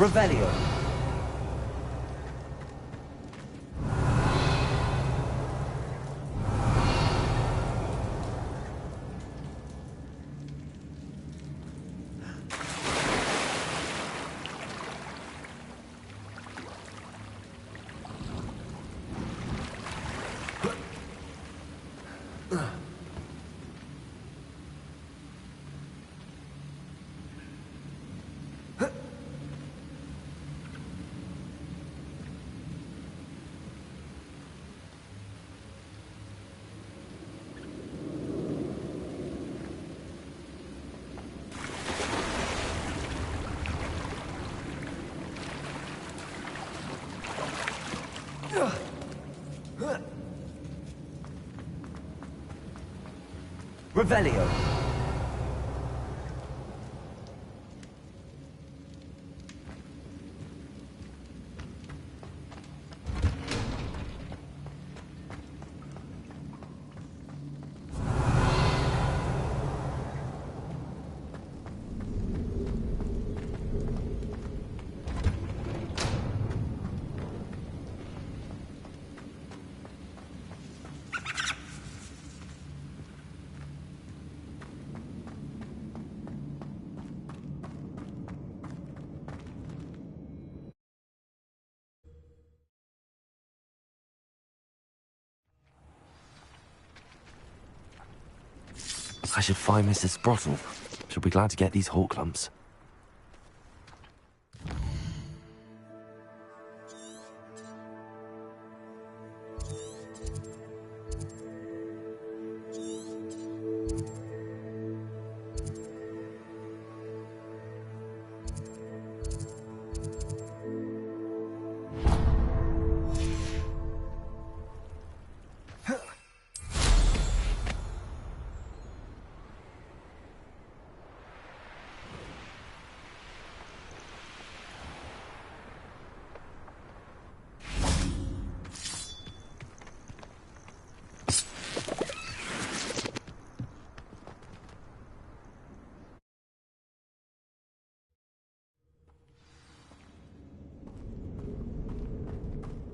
Revelio. Revelio. I should find Mrs. Sprottle. She'll be glad to get these hawk lumps.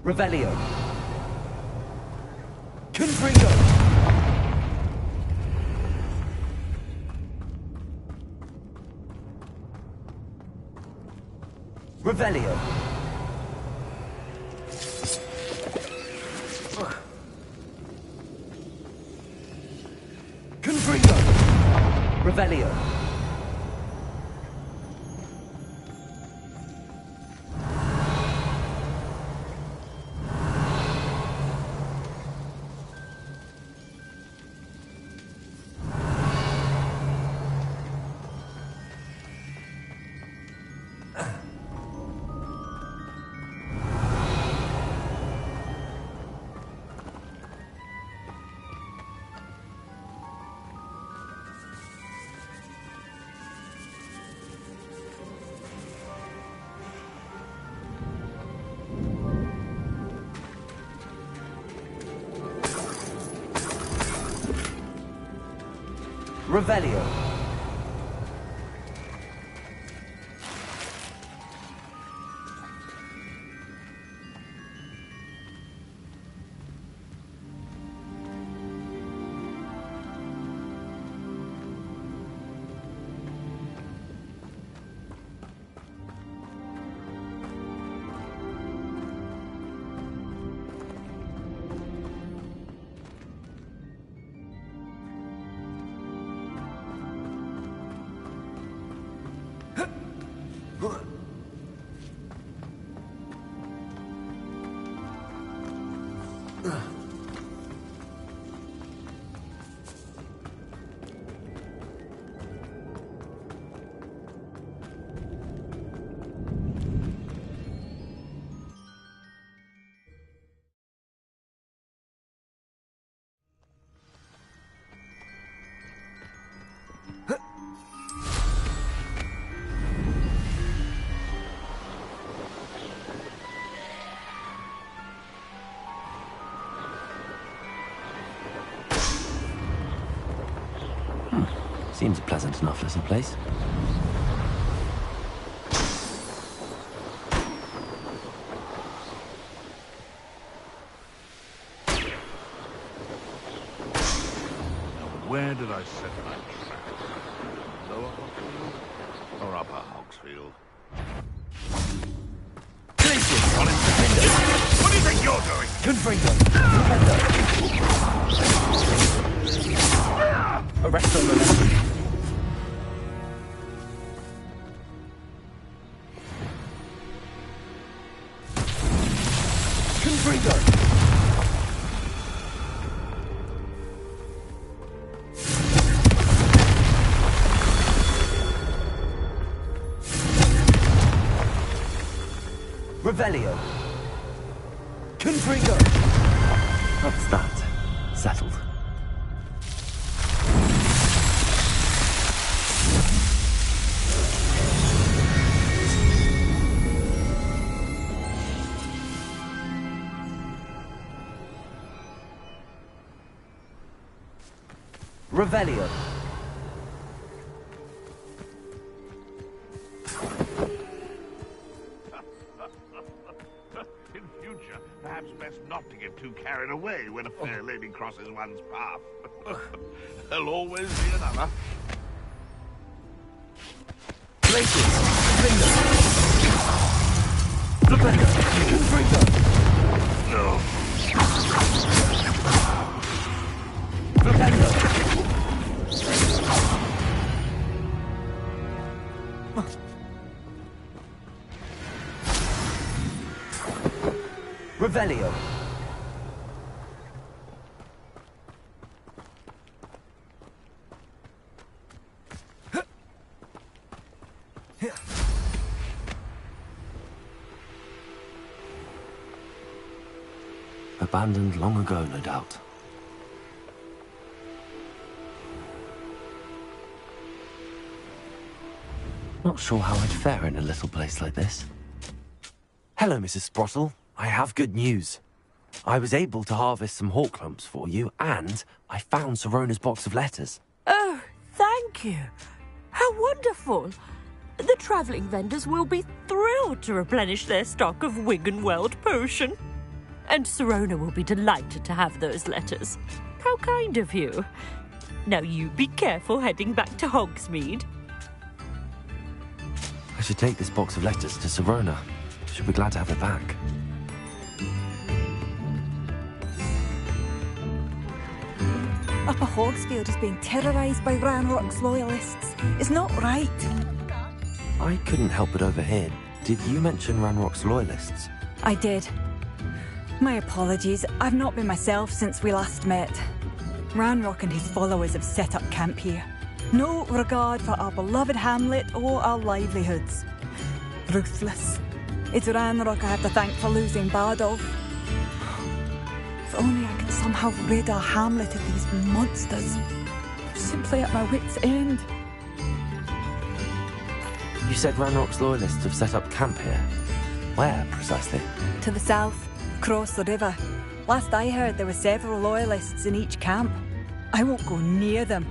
Revelio. Confringo. Revelio. Confringo. Revelio. Revelio. Seems a pleasant enough little place. Where did I set my trap? Lower Hogsfield or Upper Hogsfield? What do you think you're doing? Confringo. Arrest on the left. Confringo. Revelio. Confringo. That's that. Settled. Revelio. In future, perhaps best not to get too carried away when a fair lady crosses one's path. There'll always be another. Places. Revelio. Confringo. No. Revelio. Revelio. Abandoned long ago, no doubt. Not sure how I'd fare in a little place like this. Hello, Mrs. Sprottle. I have good news. I was able to harvest some hawk clumps for you, and I found Sirona's box of letters. Oh, thank you. How wonderful. The travelling vendors will be thrilled to replenish their stock of Wiggenweld potion. And Sirona will be delighted to have those letters. How kind of you. Now you be careful heading back to Hogsmeade. I should take this box of letters to Sirona. She'll be glad to have it back. Upper Hogsfield is being terrorised by Ranrock's loyalists. It's not right. I couldn't help but overhear. Did you mention Ranrock's loyalists? I did. My apologies. I've not been myself since we last met. Ranrock and his followers have set up camp here. No regard for our beloved hamlet or our livelihoods. Ruthless. It's Ranrock I have to thank for losing Bardolph. If only I could somehow rid our hamlet of these monsters. I'm simply at my wit's end. You said Ranrock's loyalists have set up camp here. Where, precisely? To the south, across the river. Last I heard, there were several loyalists in each camp. I won't go near them.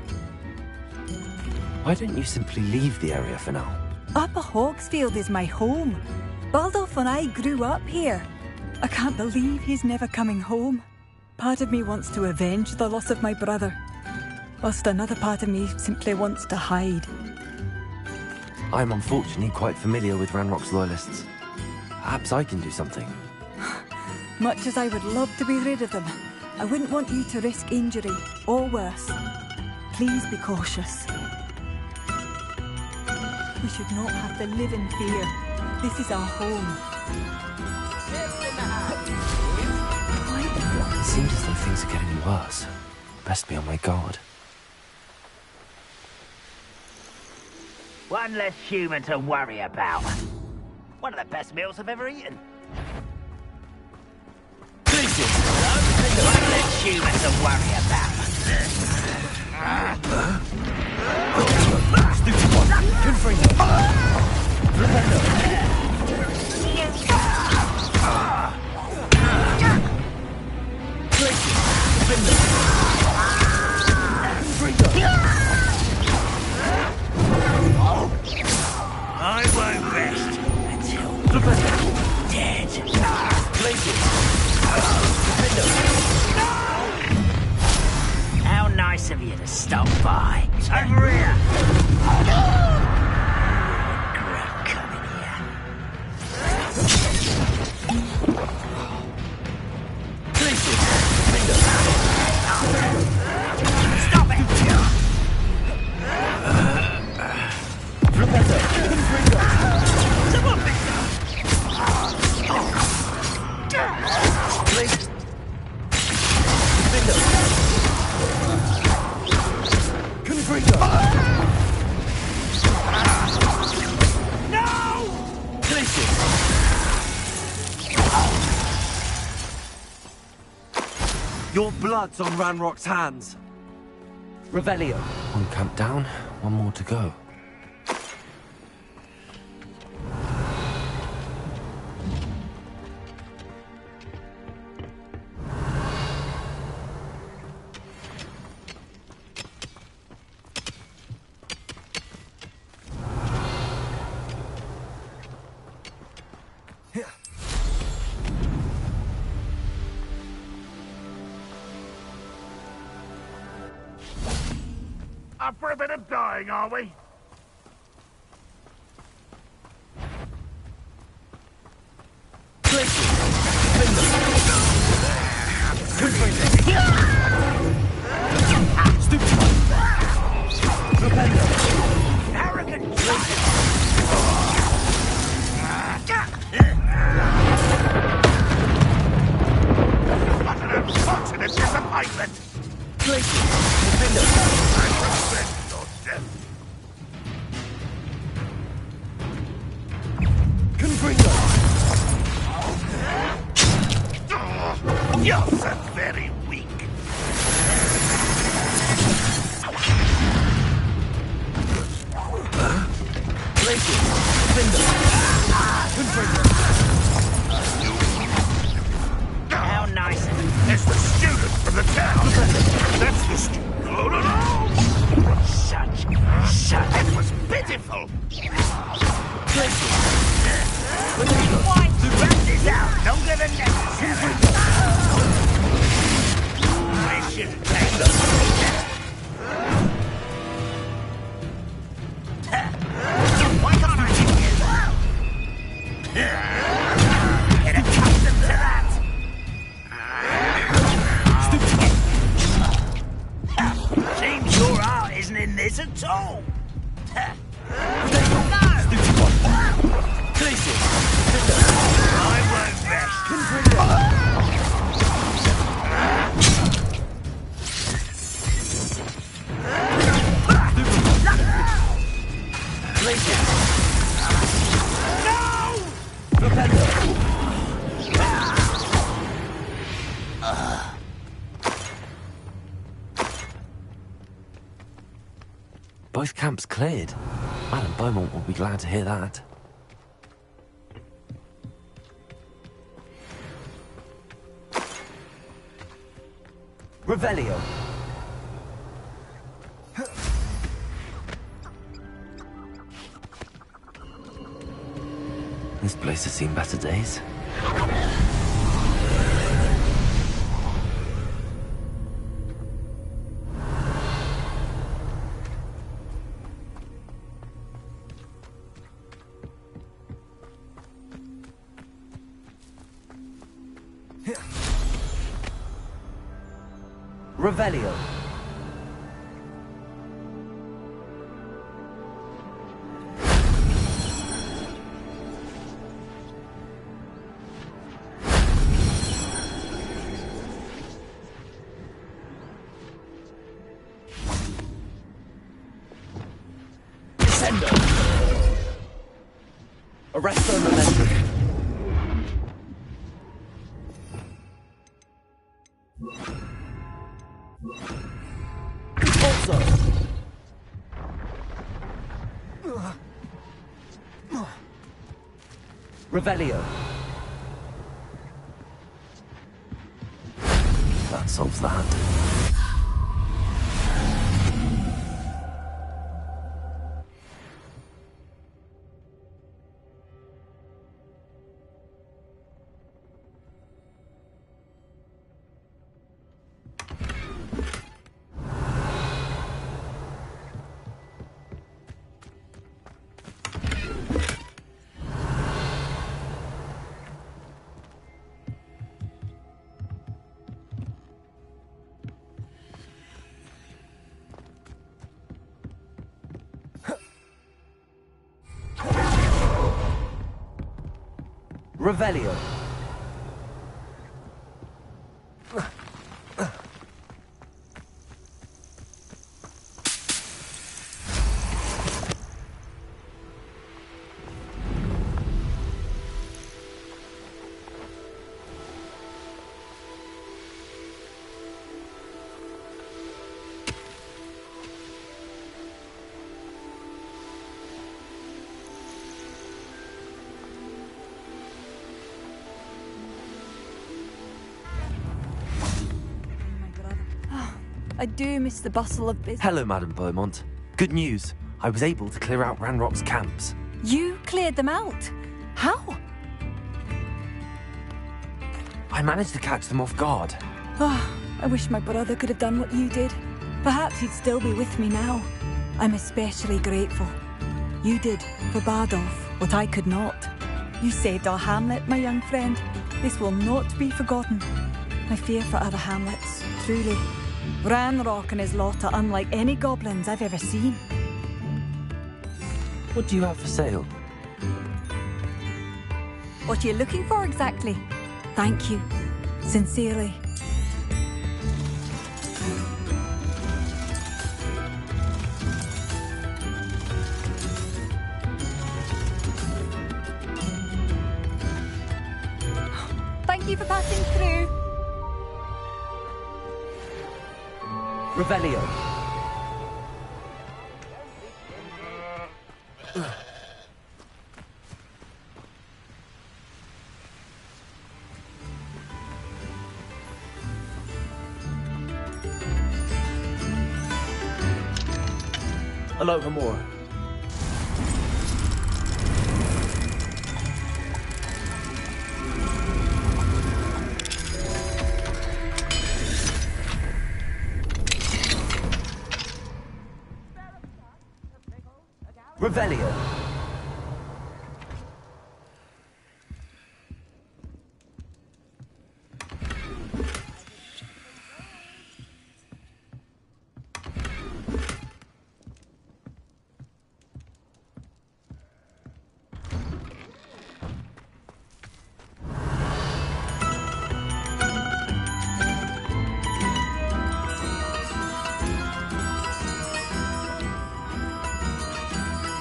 Why don't you simply leave the area for now? Upper Hogsfield is my home. Baldolph and I grew up here. I can't believe he's never coming home. Part of me wants to avenge the loss of my brother, whilst another part of me simply wants to hide. I'm unfortunately quite familiar with Ranrock's loyalists. Perhaps I can do something. Much as I would love to be rid of them, I wouldn't want you to risk injury, or worse. Please be cautious. We should not have to live in fear. This is our home. It seems as though things are getting worse. Best be on my guard. One less human to worry about. One of the best meals I've ever eaten. One less human to worry about. Stupid one. Confringo. Flipendo. I won't rest until dead. How nice of you to stop by. Over here. Great coming here. Stop it! Your blood's on Ranrock's hands. Revelio. One camp down, one more to go. Up for a bit of dying, are we? Yourselves are very weak. How nice. It's the student from the town. That's the student. No, no, no. Such. It was pitiful. Why? Rat this out longer than necessary. I should take the Why can't I hit you? Get accustomed to that. Seems your art isn't in this at all. I won't rest. Both camps cleared. Madame Beaumont will be glad to hear that. Revelio. This place has seen better days. Revelio. Descendo. Arresto momentum. Revelio. That solves that. Revelio. I do miss the bustle of business. Hello, Madame Beaumont. Good news. I was able to clear out Ranrock's camps. You cleared them out? How? I managed to catch them off guard. Oh, I wish my brother could have done what you did. Perhaps he'd still be with me now. I'm especially grateful. You did, for Bardolph, what I could not. You saved our hamlet, my young friend. This will not be forgotten. I fear for other hamlets, truly. Ranrock and his lot are unlike any goblins I've ever seen. What do you have for sale? What are you looking for exactly? Thank you. Sincerely. Thank you for passing through. Revelio. Aloha Mora. Revelio.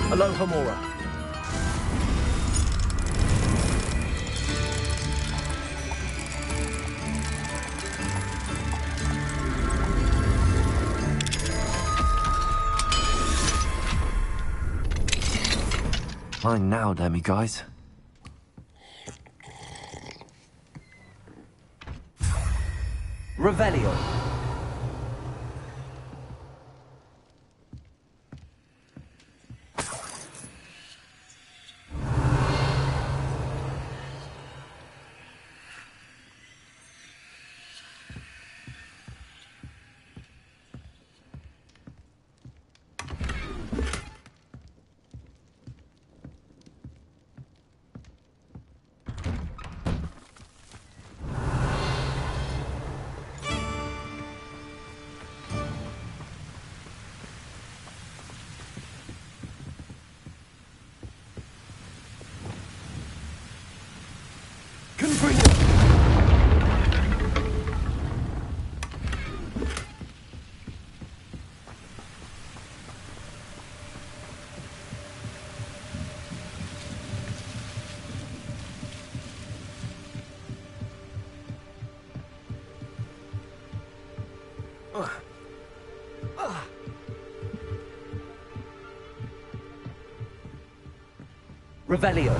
Aloha Mora. Fine now, demi-guys. Revelio. Revelio.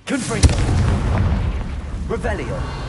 Confringo. Revelio.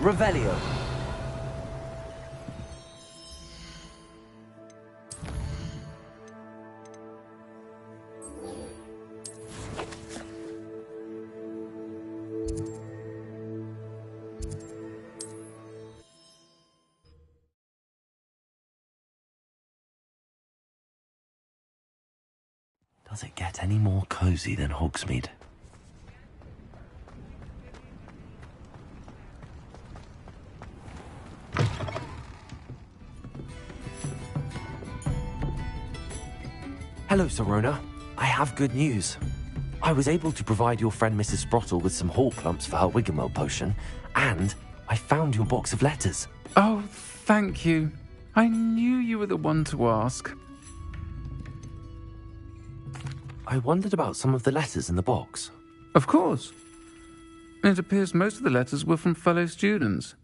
Revelio. Does it get any more cozy than Hogsmeade? Hello, Sorona. I have good news. I was able to provide your friend Mrs. Sprottle with some hawk lumps for her Wiggamel potion, and I found your box of letters. Oh, thank you. I knew you were the one to ask. I wondered about some of the letters in the box. Of course. It appears most of the letters were from fellow students.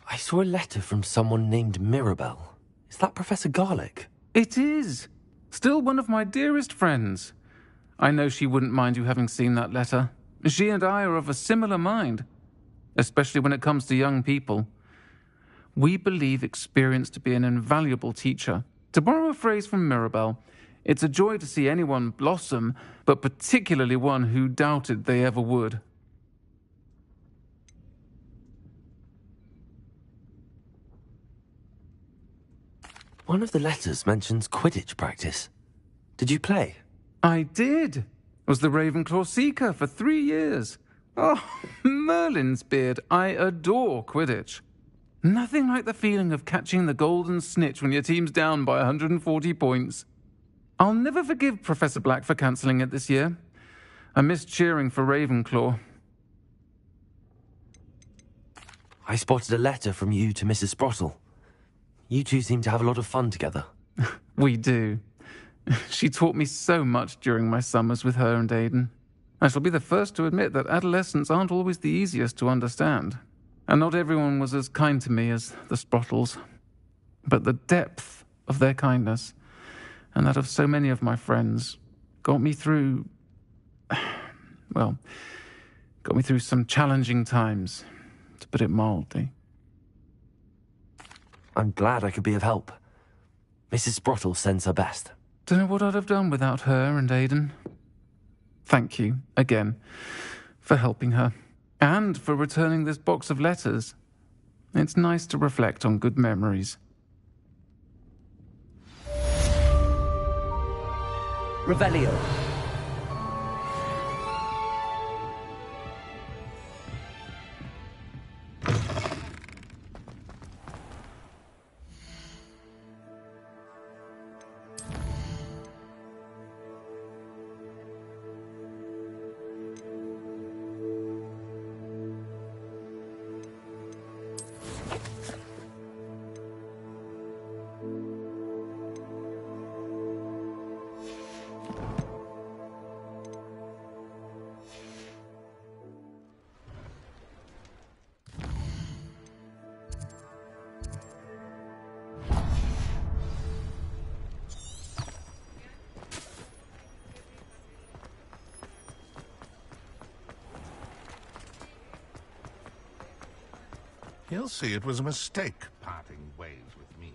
I saw a letter from someone named Mirabelle. Is that Professor Garlick? It is. Still one of my dearest friends. I know she wouldn't mind you having seen that letter. She and I are of a similar mind, especially when it comes to young people. We believe experience to be an invaluable teacher. To borrow a phrase from Mirabelle, it's a joy to see anyone blossom, but particularly one who doubted they ever would. One of the letters mentions Quidditch practice. Did you play? I did. Was the Ravenclaw Seeker for 3 years. Oh, Merlin's beard, I adore Quidditch. Nothing like the feeling of catching the golden snitch when your team's down by 140 points. I'll never forgive Professor Black for cancelling it this year. I missed cheering for Ravenclaw. I spotted a letter from you to Mrs. Sprottle. You two seem to have a lot of fun together. We do. She taught me so much during my summers with her and Aiden. I shall be the first to admit that adolescents aren't always the easiest to understand. And not everyone was as kind to me as the Sprottles. But the depth of their kindness, and that of so many of my friends, got me through... well, got me through some challenging times, to put it mildly. I'm glad I could be of help. Mrs. Sprottle sends her best. Don't know what I'd have done without her and Aiden. Thank you, again, for helping her, and for returning this box of letters. It's nice to reflect on good memories. Revelio. He'll see it was a mistake parting ways with me.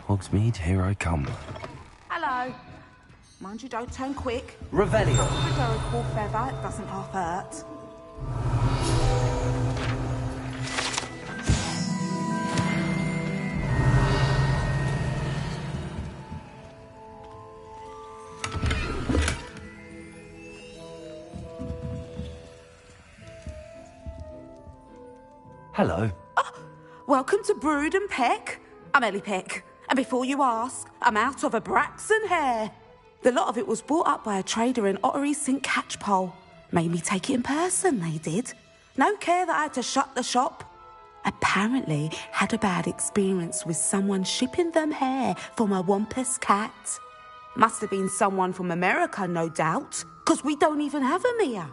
Hogsmeade, here I come. Hello. Mind you don't turn quick. Revelio. Rhetorical feather, it doesn't half hurt. Hello. Oh, welcome to Brood and Peck. I'm Ellie Peck. And before you ask, I'm out of a Braxton hair. The lot of it was bought up by a trader in Ottery St. Catchpole. Made me take it in person, they did. No care that I had to shut the shop. Apparently had a bad experience with someone shipping them hair for my Wampus cat. Must have been someone from America, no doubt, because we don't even have them here.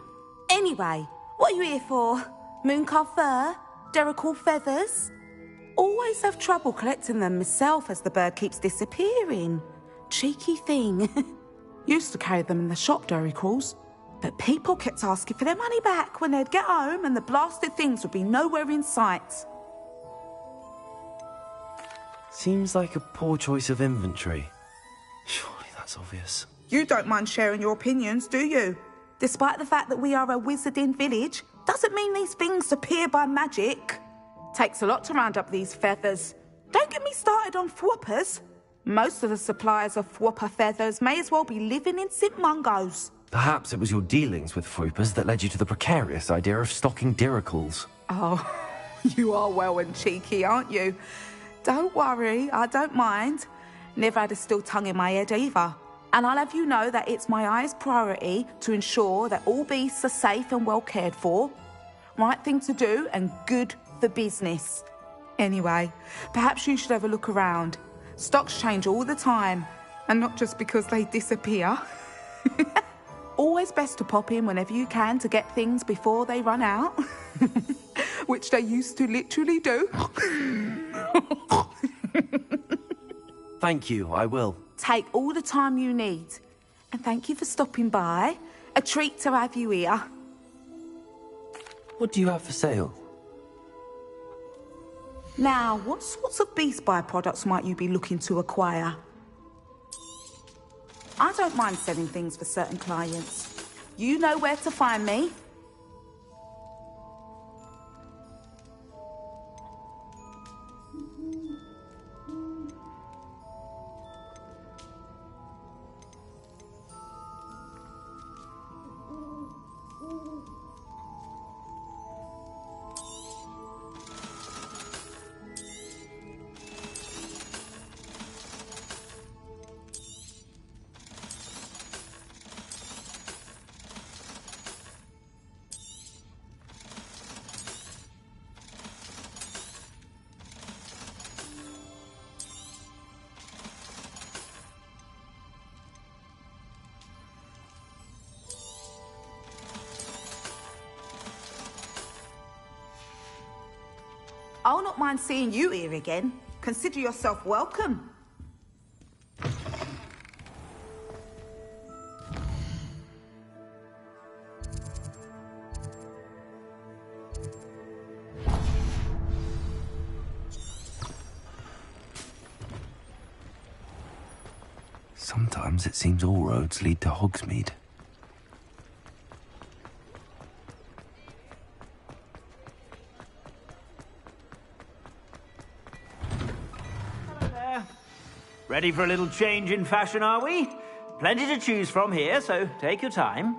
Anyway, what are you here for? Mooncar fur? Derrickle feathers? Always have trouble collecting them myself as the bird keeps disappearing. Cheeky thing. Used to carry them in the shop, Derricles. But people kept asking for their money back when they'd get home and the blasted things would be nowhere in sight. Seems like a poor choice of inventory. Surely that's obvious. You don't mind sharing your opinions, do you? Despite the fact that we are a wizarding village, doesn't mean these things appear by magic. Takes a lot to round up these feathers. Don't get me started on thwoppers. Most of the suppliers of Whopper feathers may as well be living in St. Mungo's. Perhaps it was your dealings with Fruipers that led you to the precarious idea of stocking diracles. Oh, you are well and cheeky, aren't you? Don't worry, I don't mind. Never had a still tongue in my head either. And I'll have you know that it's my highest priority to ensure that all beasts are safe and well cared for. Right thing to do and good for business. Anyway, perhaps you should have a look around. Stocks change all the time, and not just because they disappear. Always best to pop in whenever you can to get things before they run out. Which they used to literally do. Thank you, I will. Take all the time you need. And thank you for stopping by. A treat to have you here. What do you have for sale? Now, what sorts of beast byproducts might you be looking to acquire? I don't mind selling things for certain clients. You know where to find me. I'll not mind seeing you here again. Consider yourself welcome. Sometimes it seems all roads lead to Hogsmeade. Ready for a little change in fashion, are we? Plenty to choose from here, so take your time.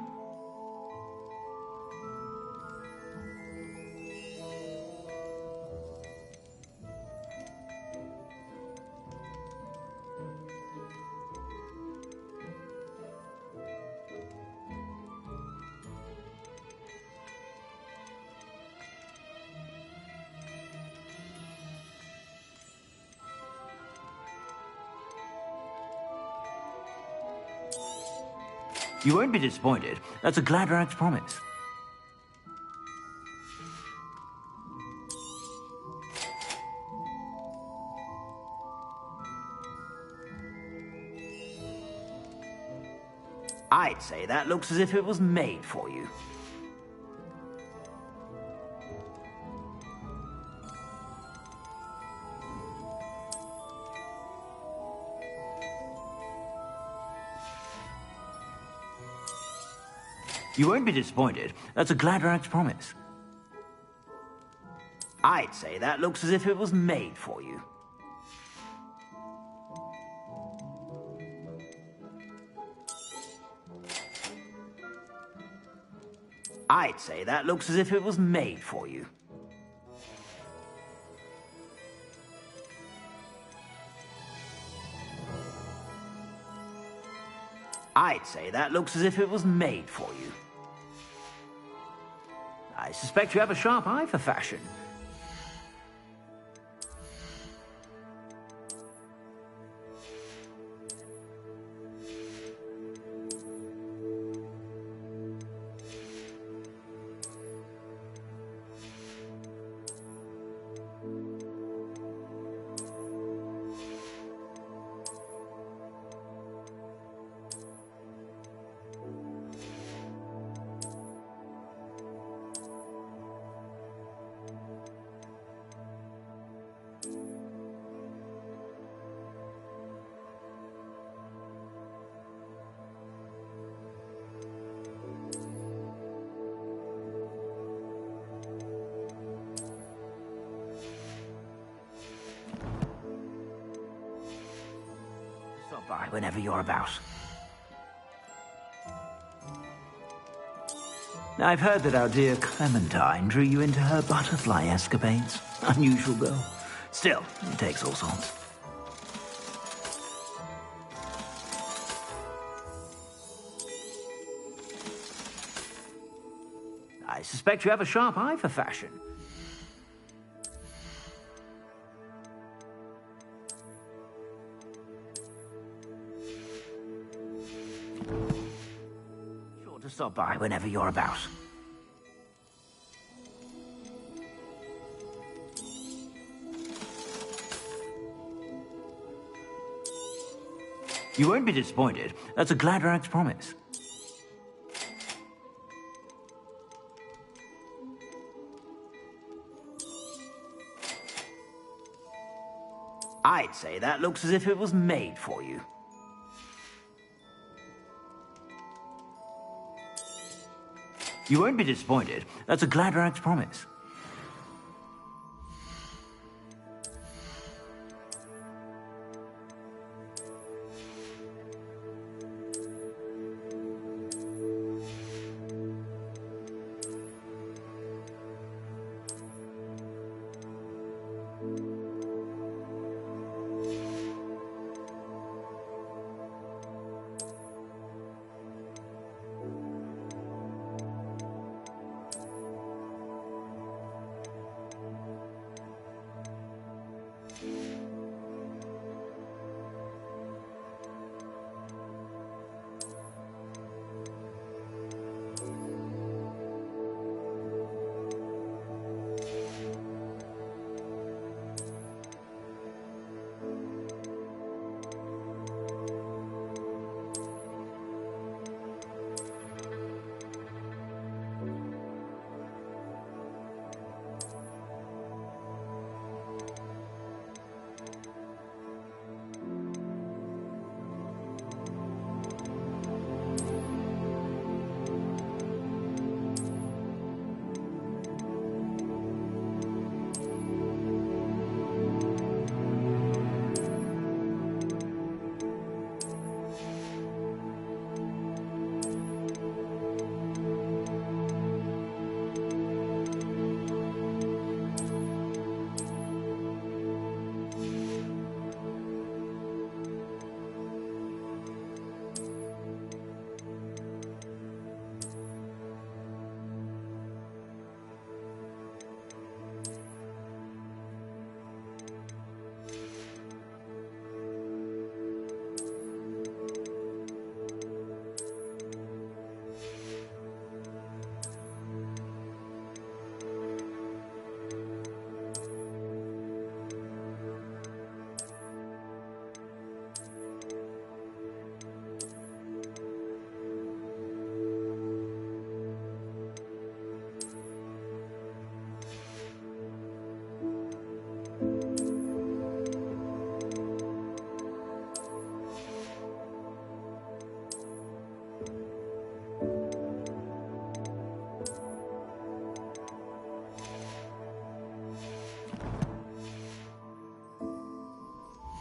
You won't be disappointed. That's a Gladrag's promise. I'd say that looks as if it was made for you. You won't be disappointed. That's a Gladrag's promise. I'd say that looks as if it was made for you. I'd say that looks as if it was made for you. I'd say that looks as if it was made for you. I suspect you have a sharp eye for fashion. by whenever you're about. I've heard that our dear Clementine drew you into her butterfly escapades. Unusual girl. Still, it takes all sorts. I suspect you have a sharp eye for fashion. Sure to stop by whenever you're about. You won't be disappointed. That's a Gladrag's promise. I'd say that looks as if it was made for you. You won't be disappointed. That's a Gladrag's promise.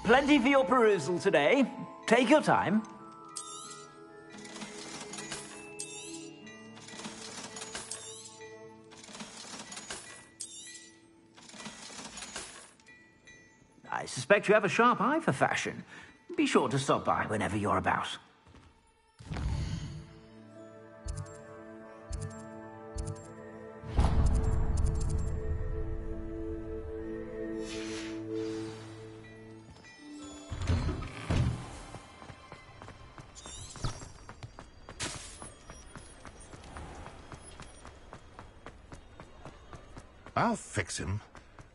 Plenty for your perusal today. Take your time. I suspect you have a sharp eye for fashion. Be sure to stop by whenever you're about. I'll fix him.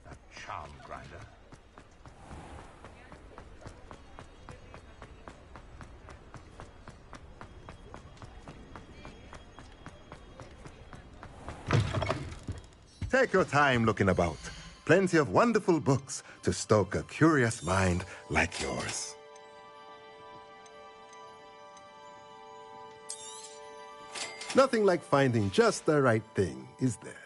That charm grinder. Take your time looking about. Plenty of wonderful books to stoke a curious mind like yours. Nothing like finding just the right thing, is there?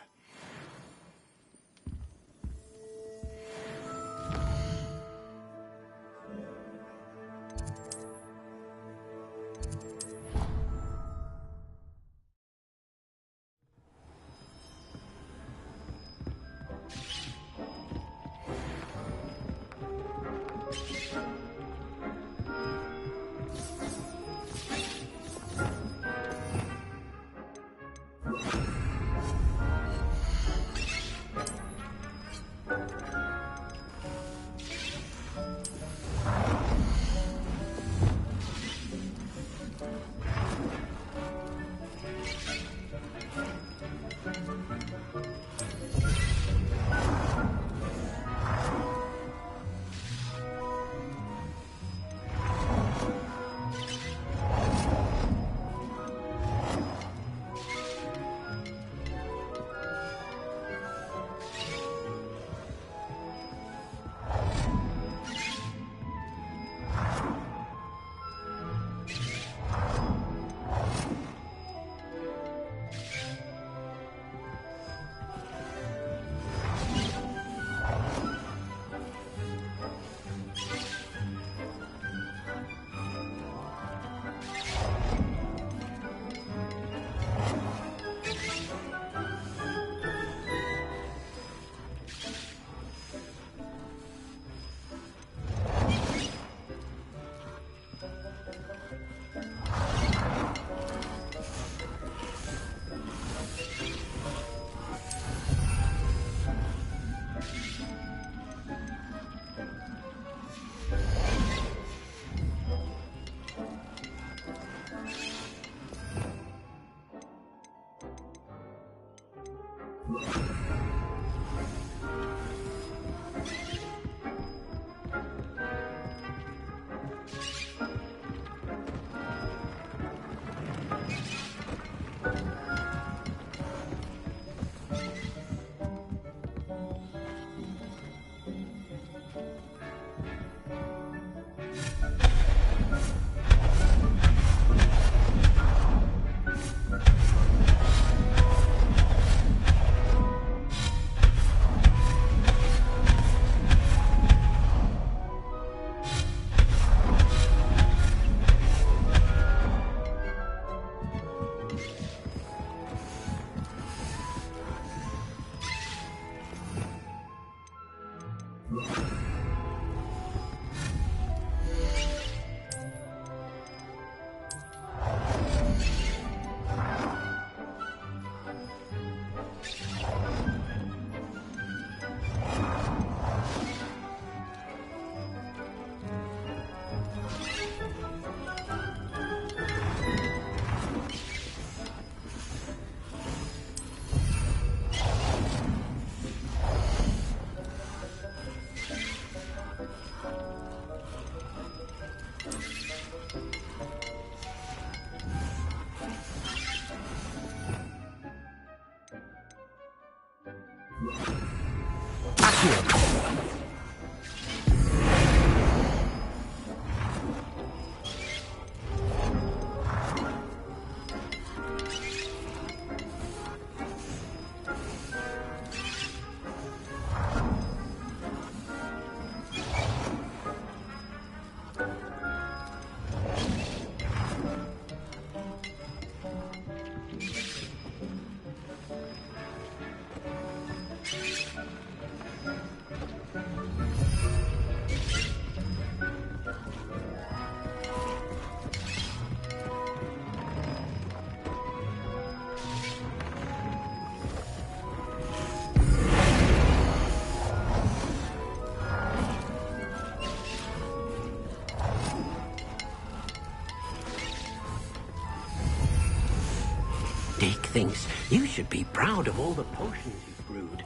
Dick thinks you should be proud of all the potions you've brewed.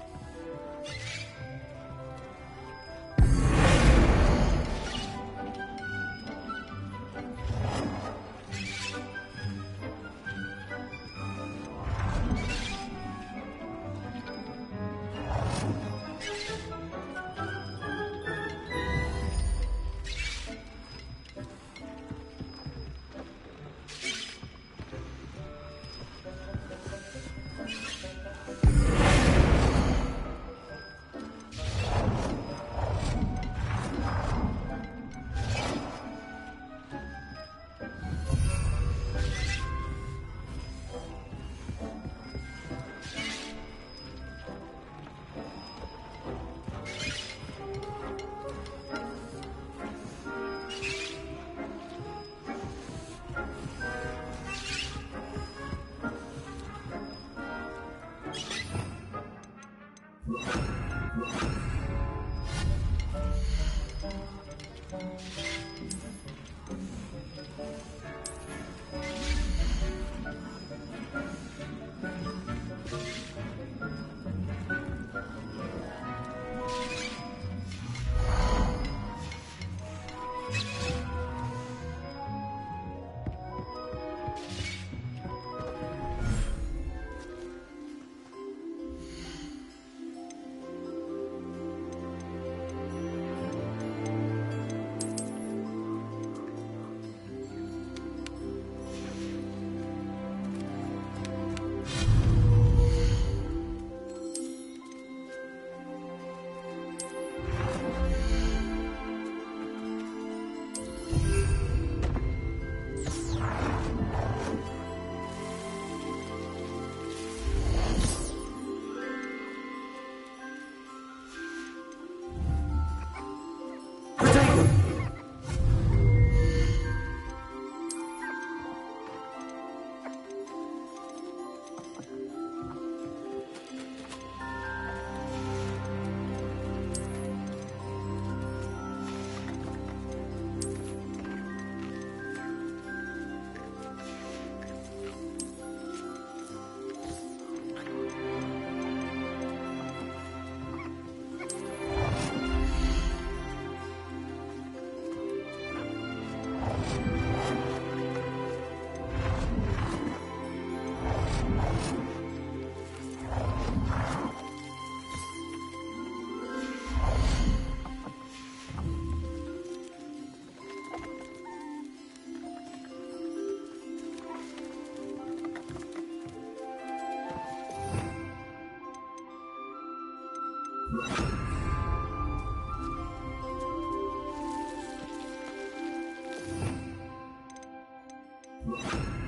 you.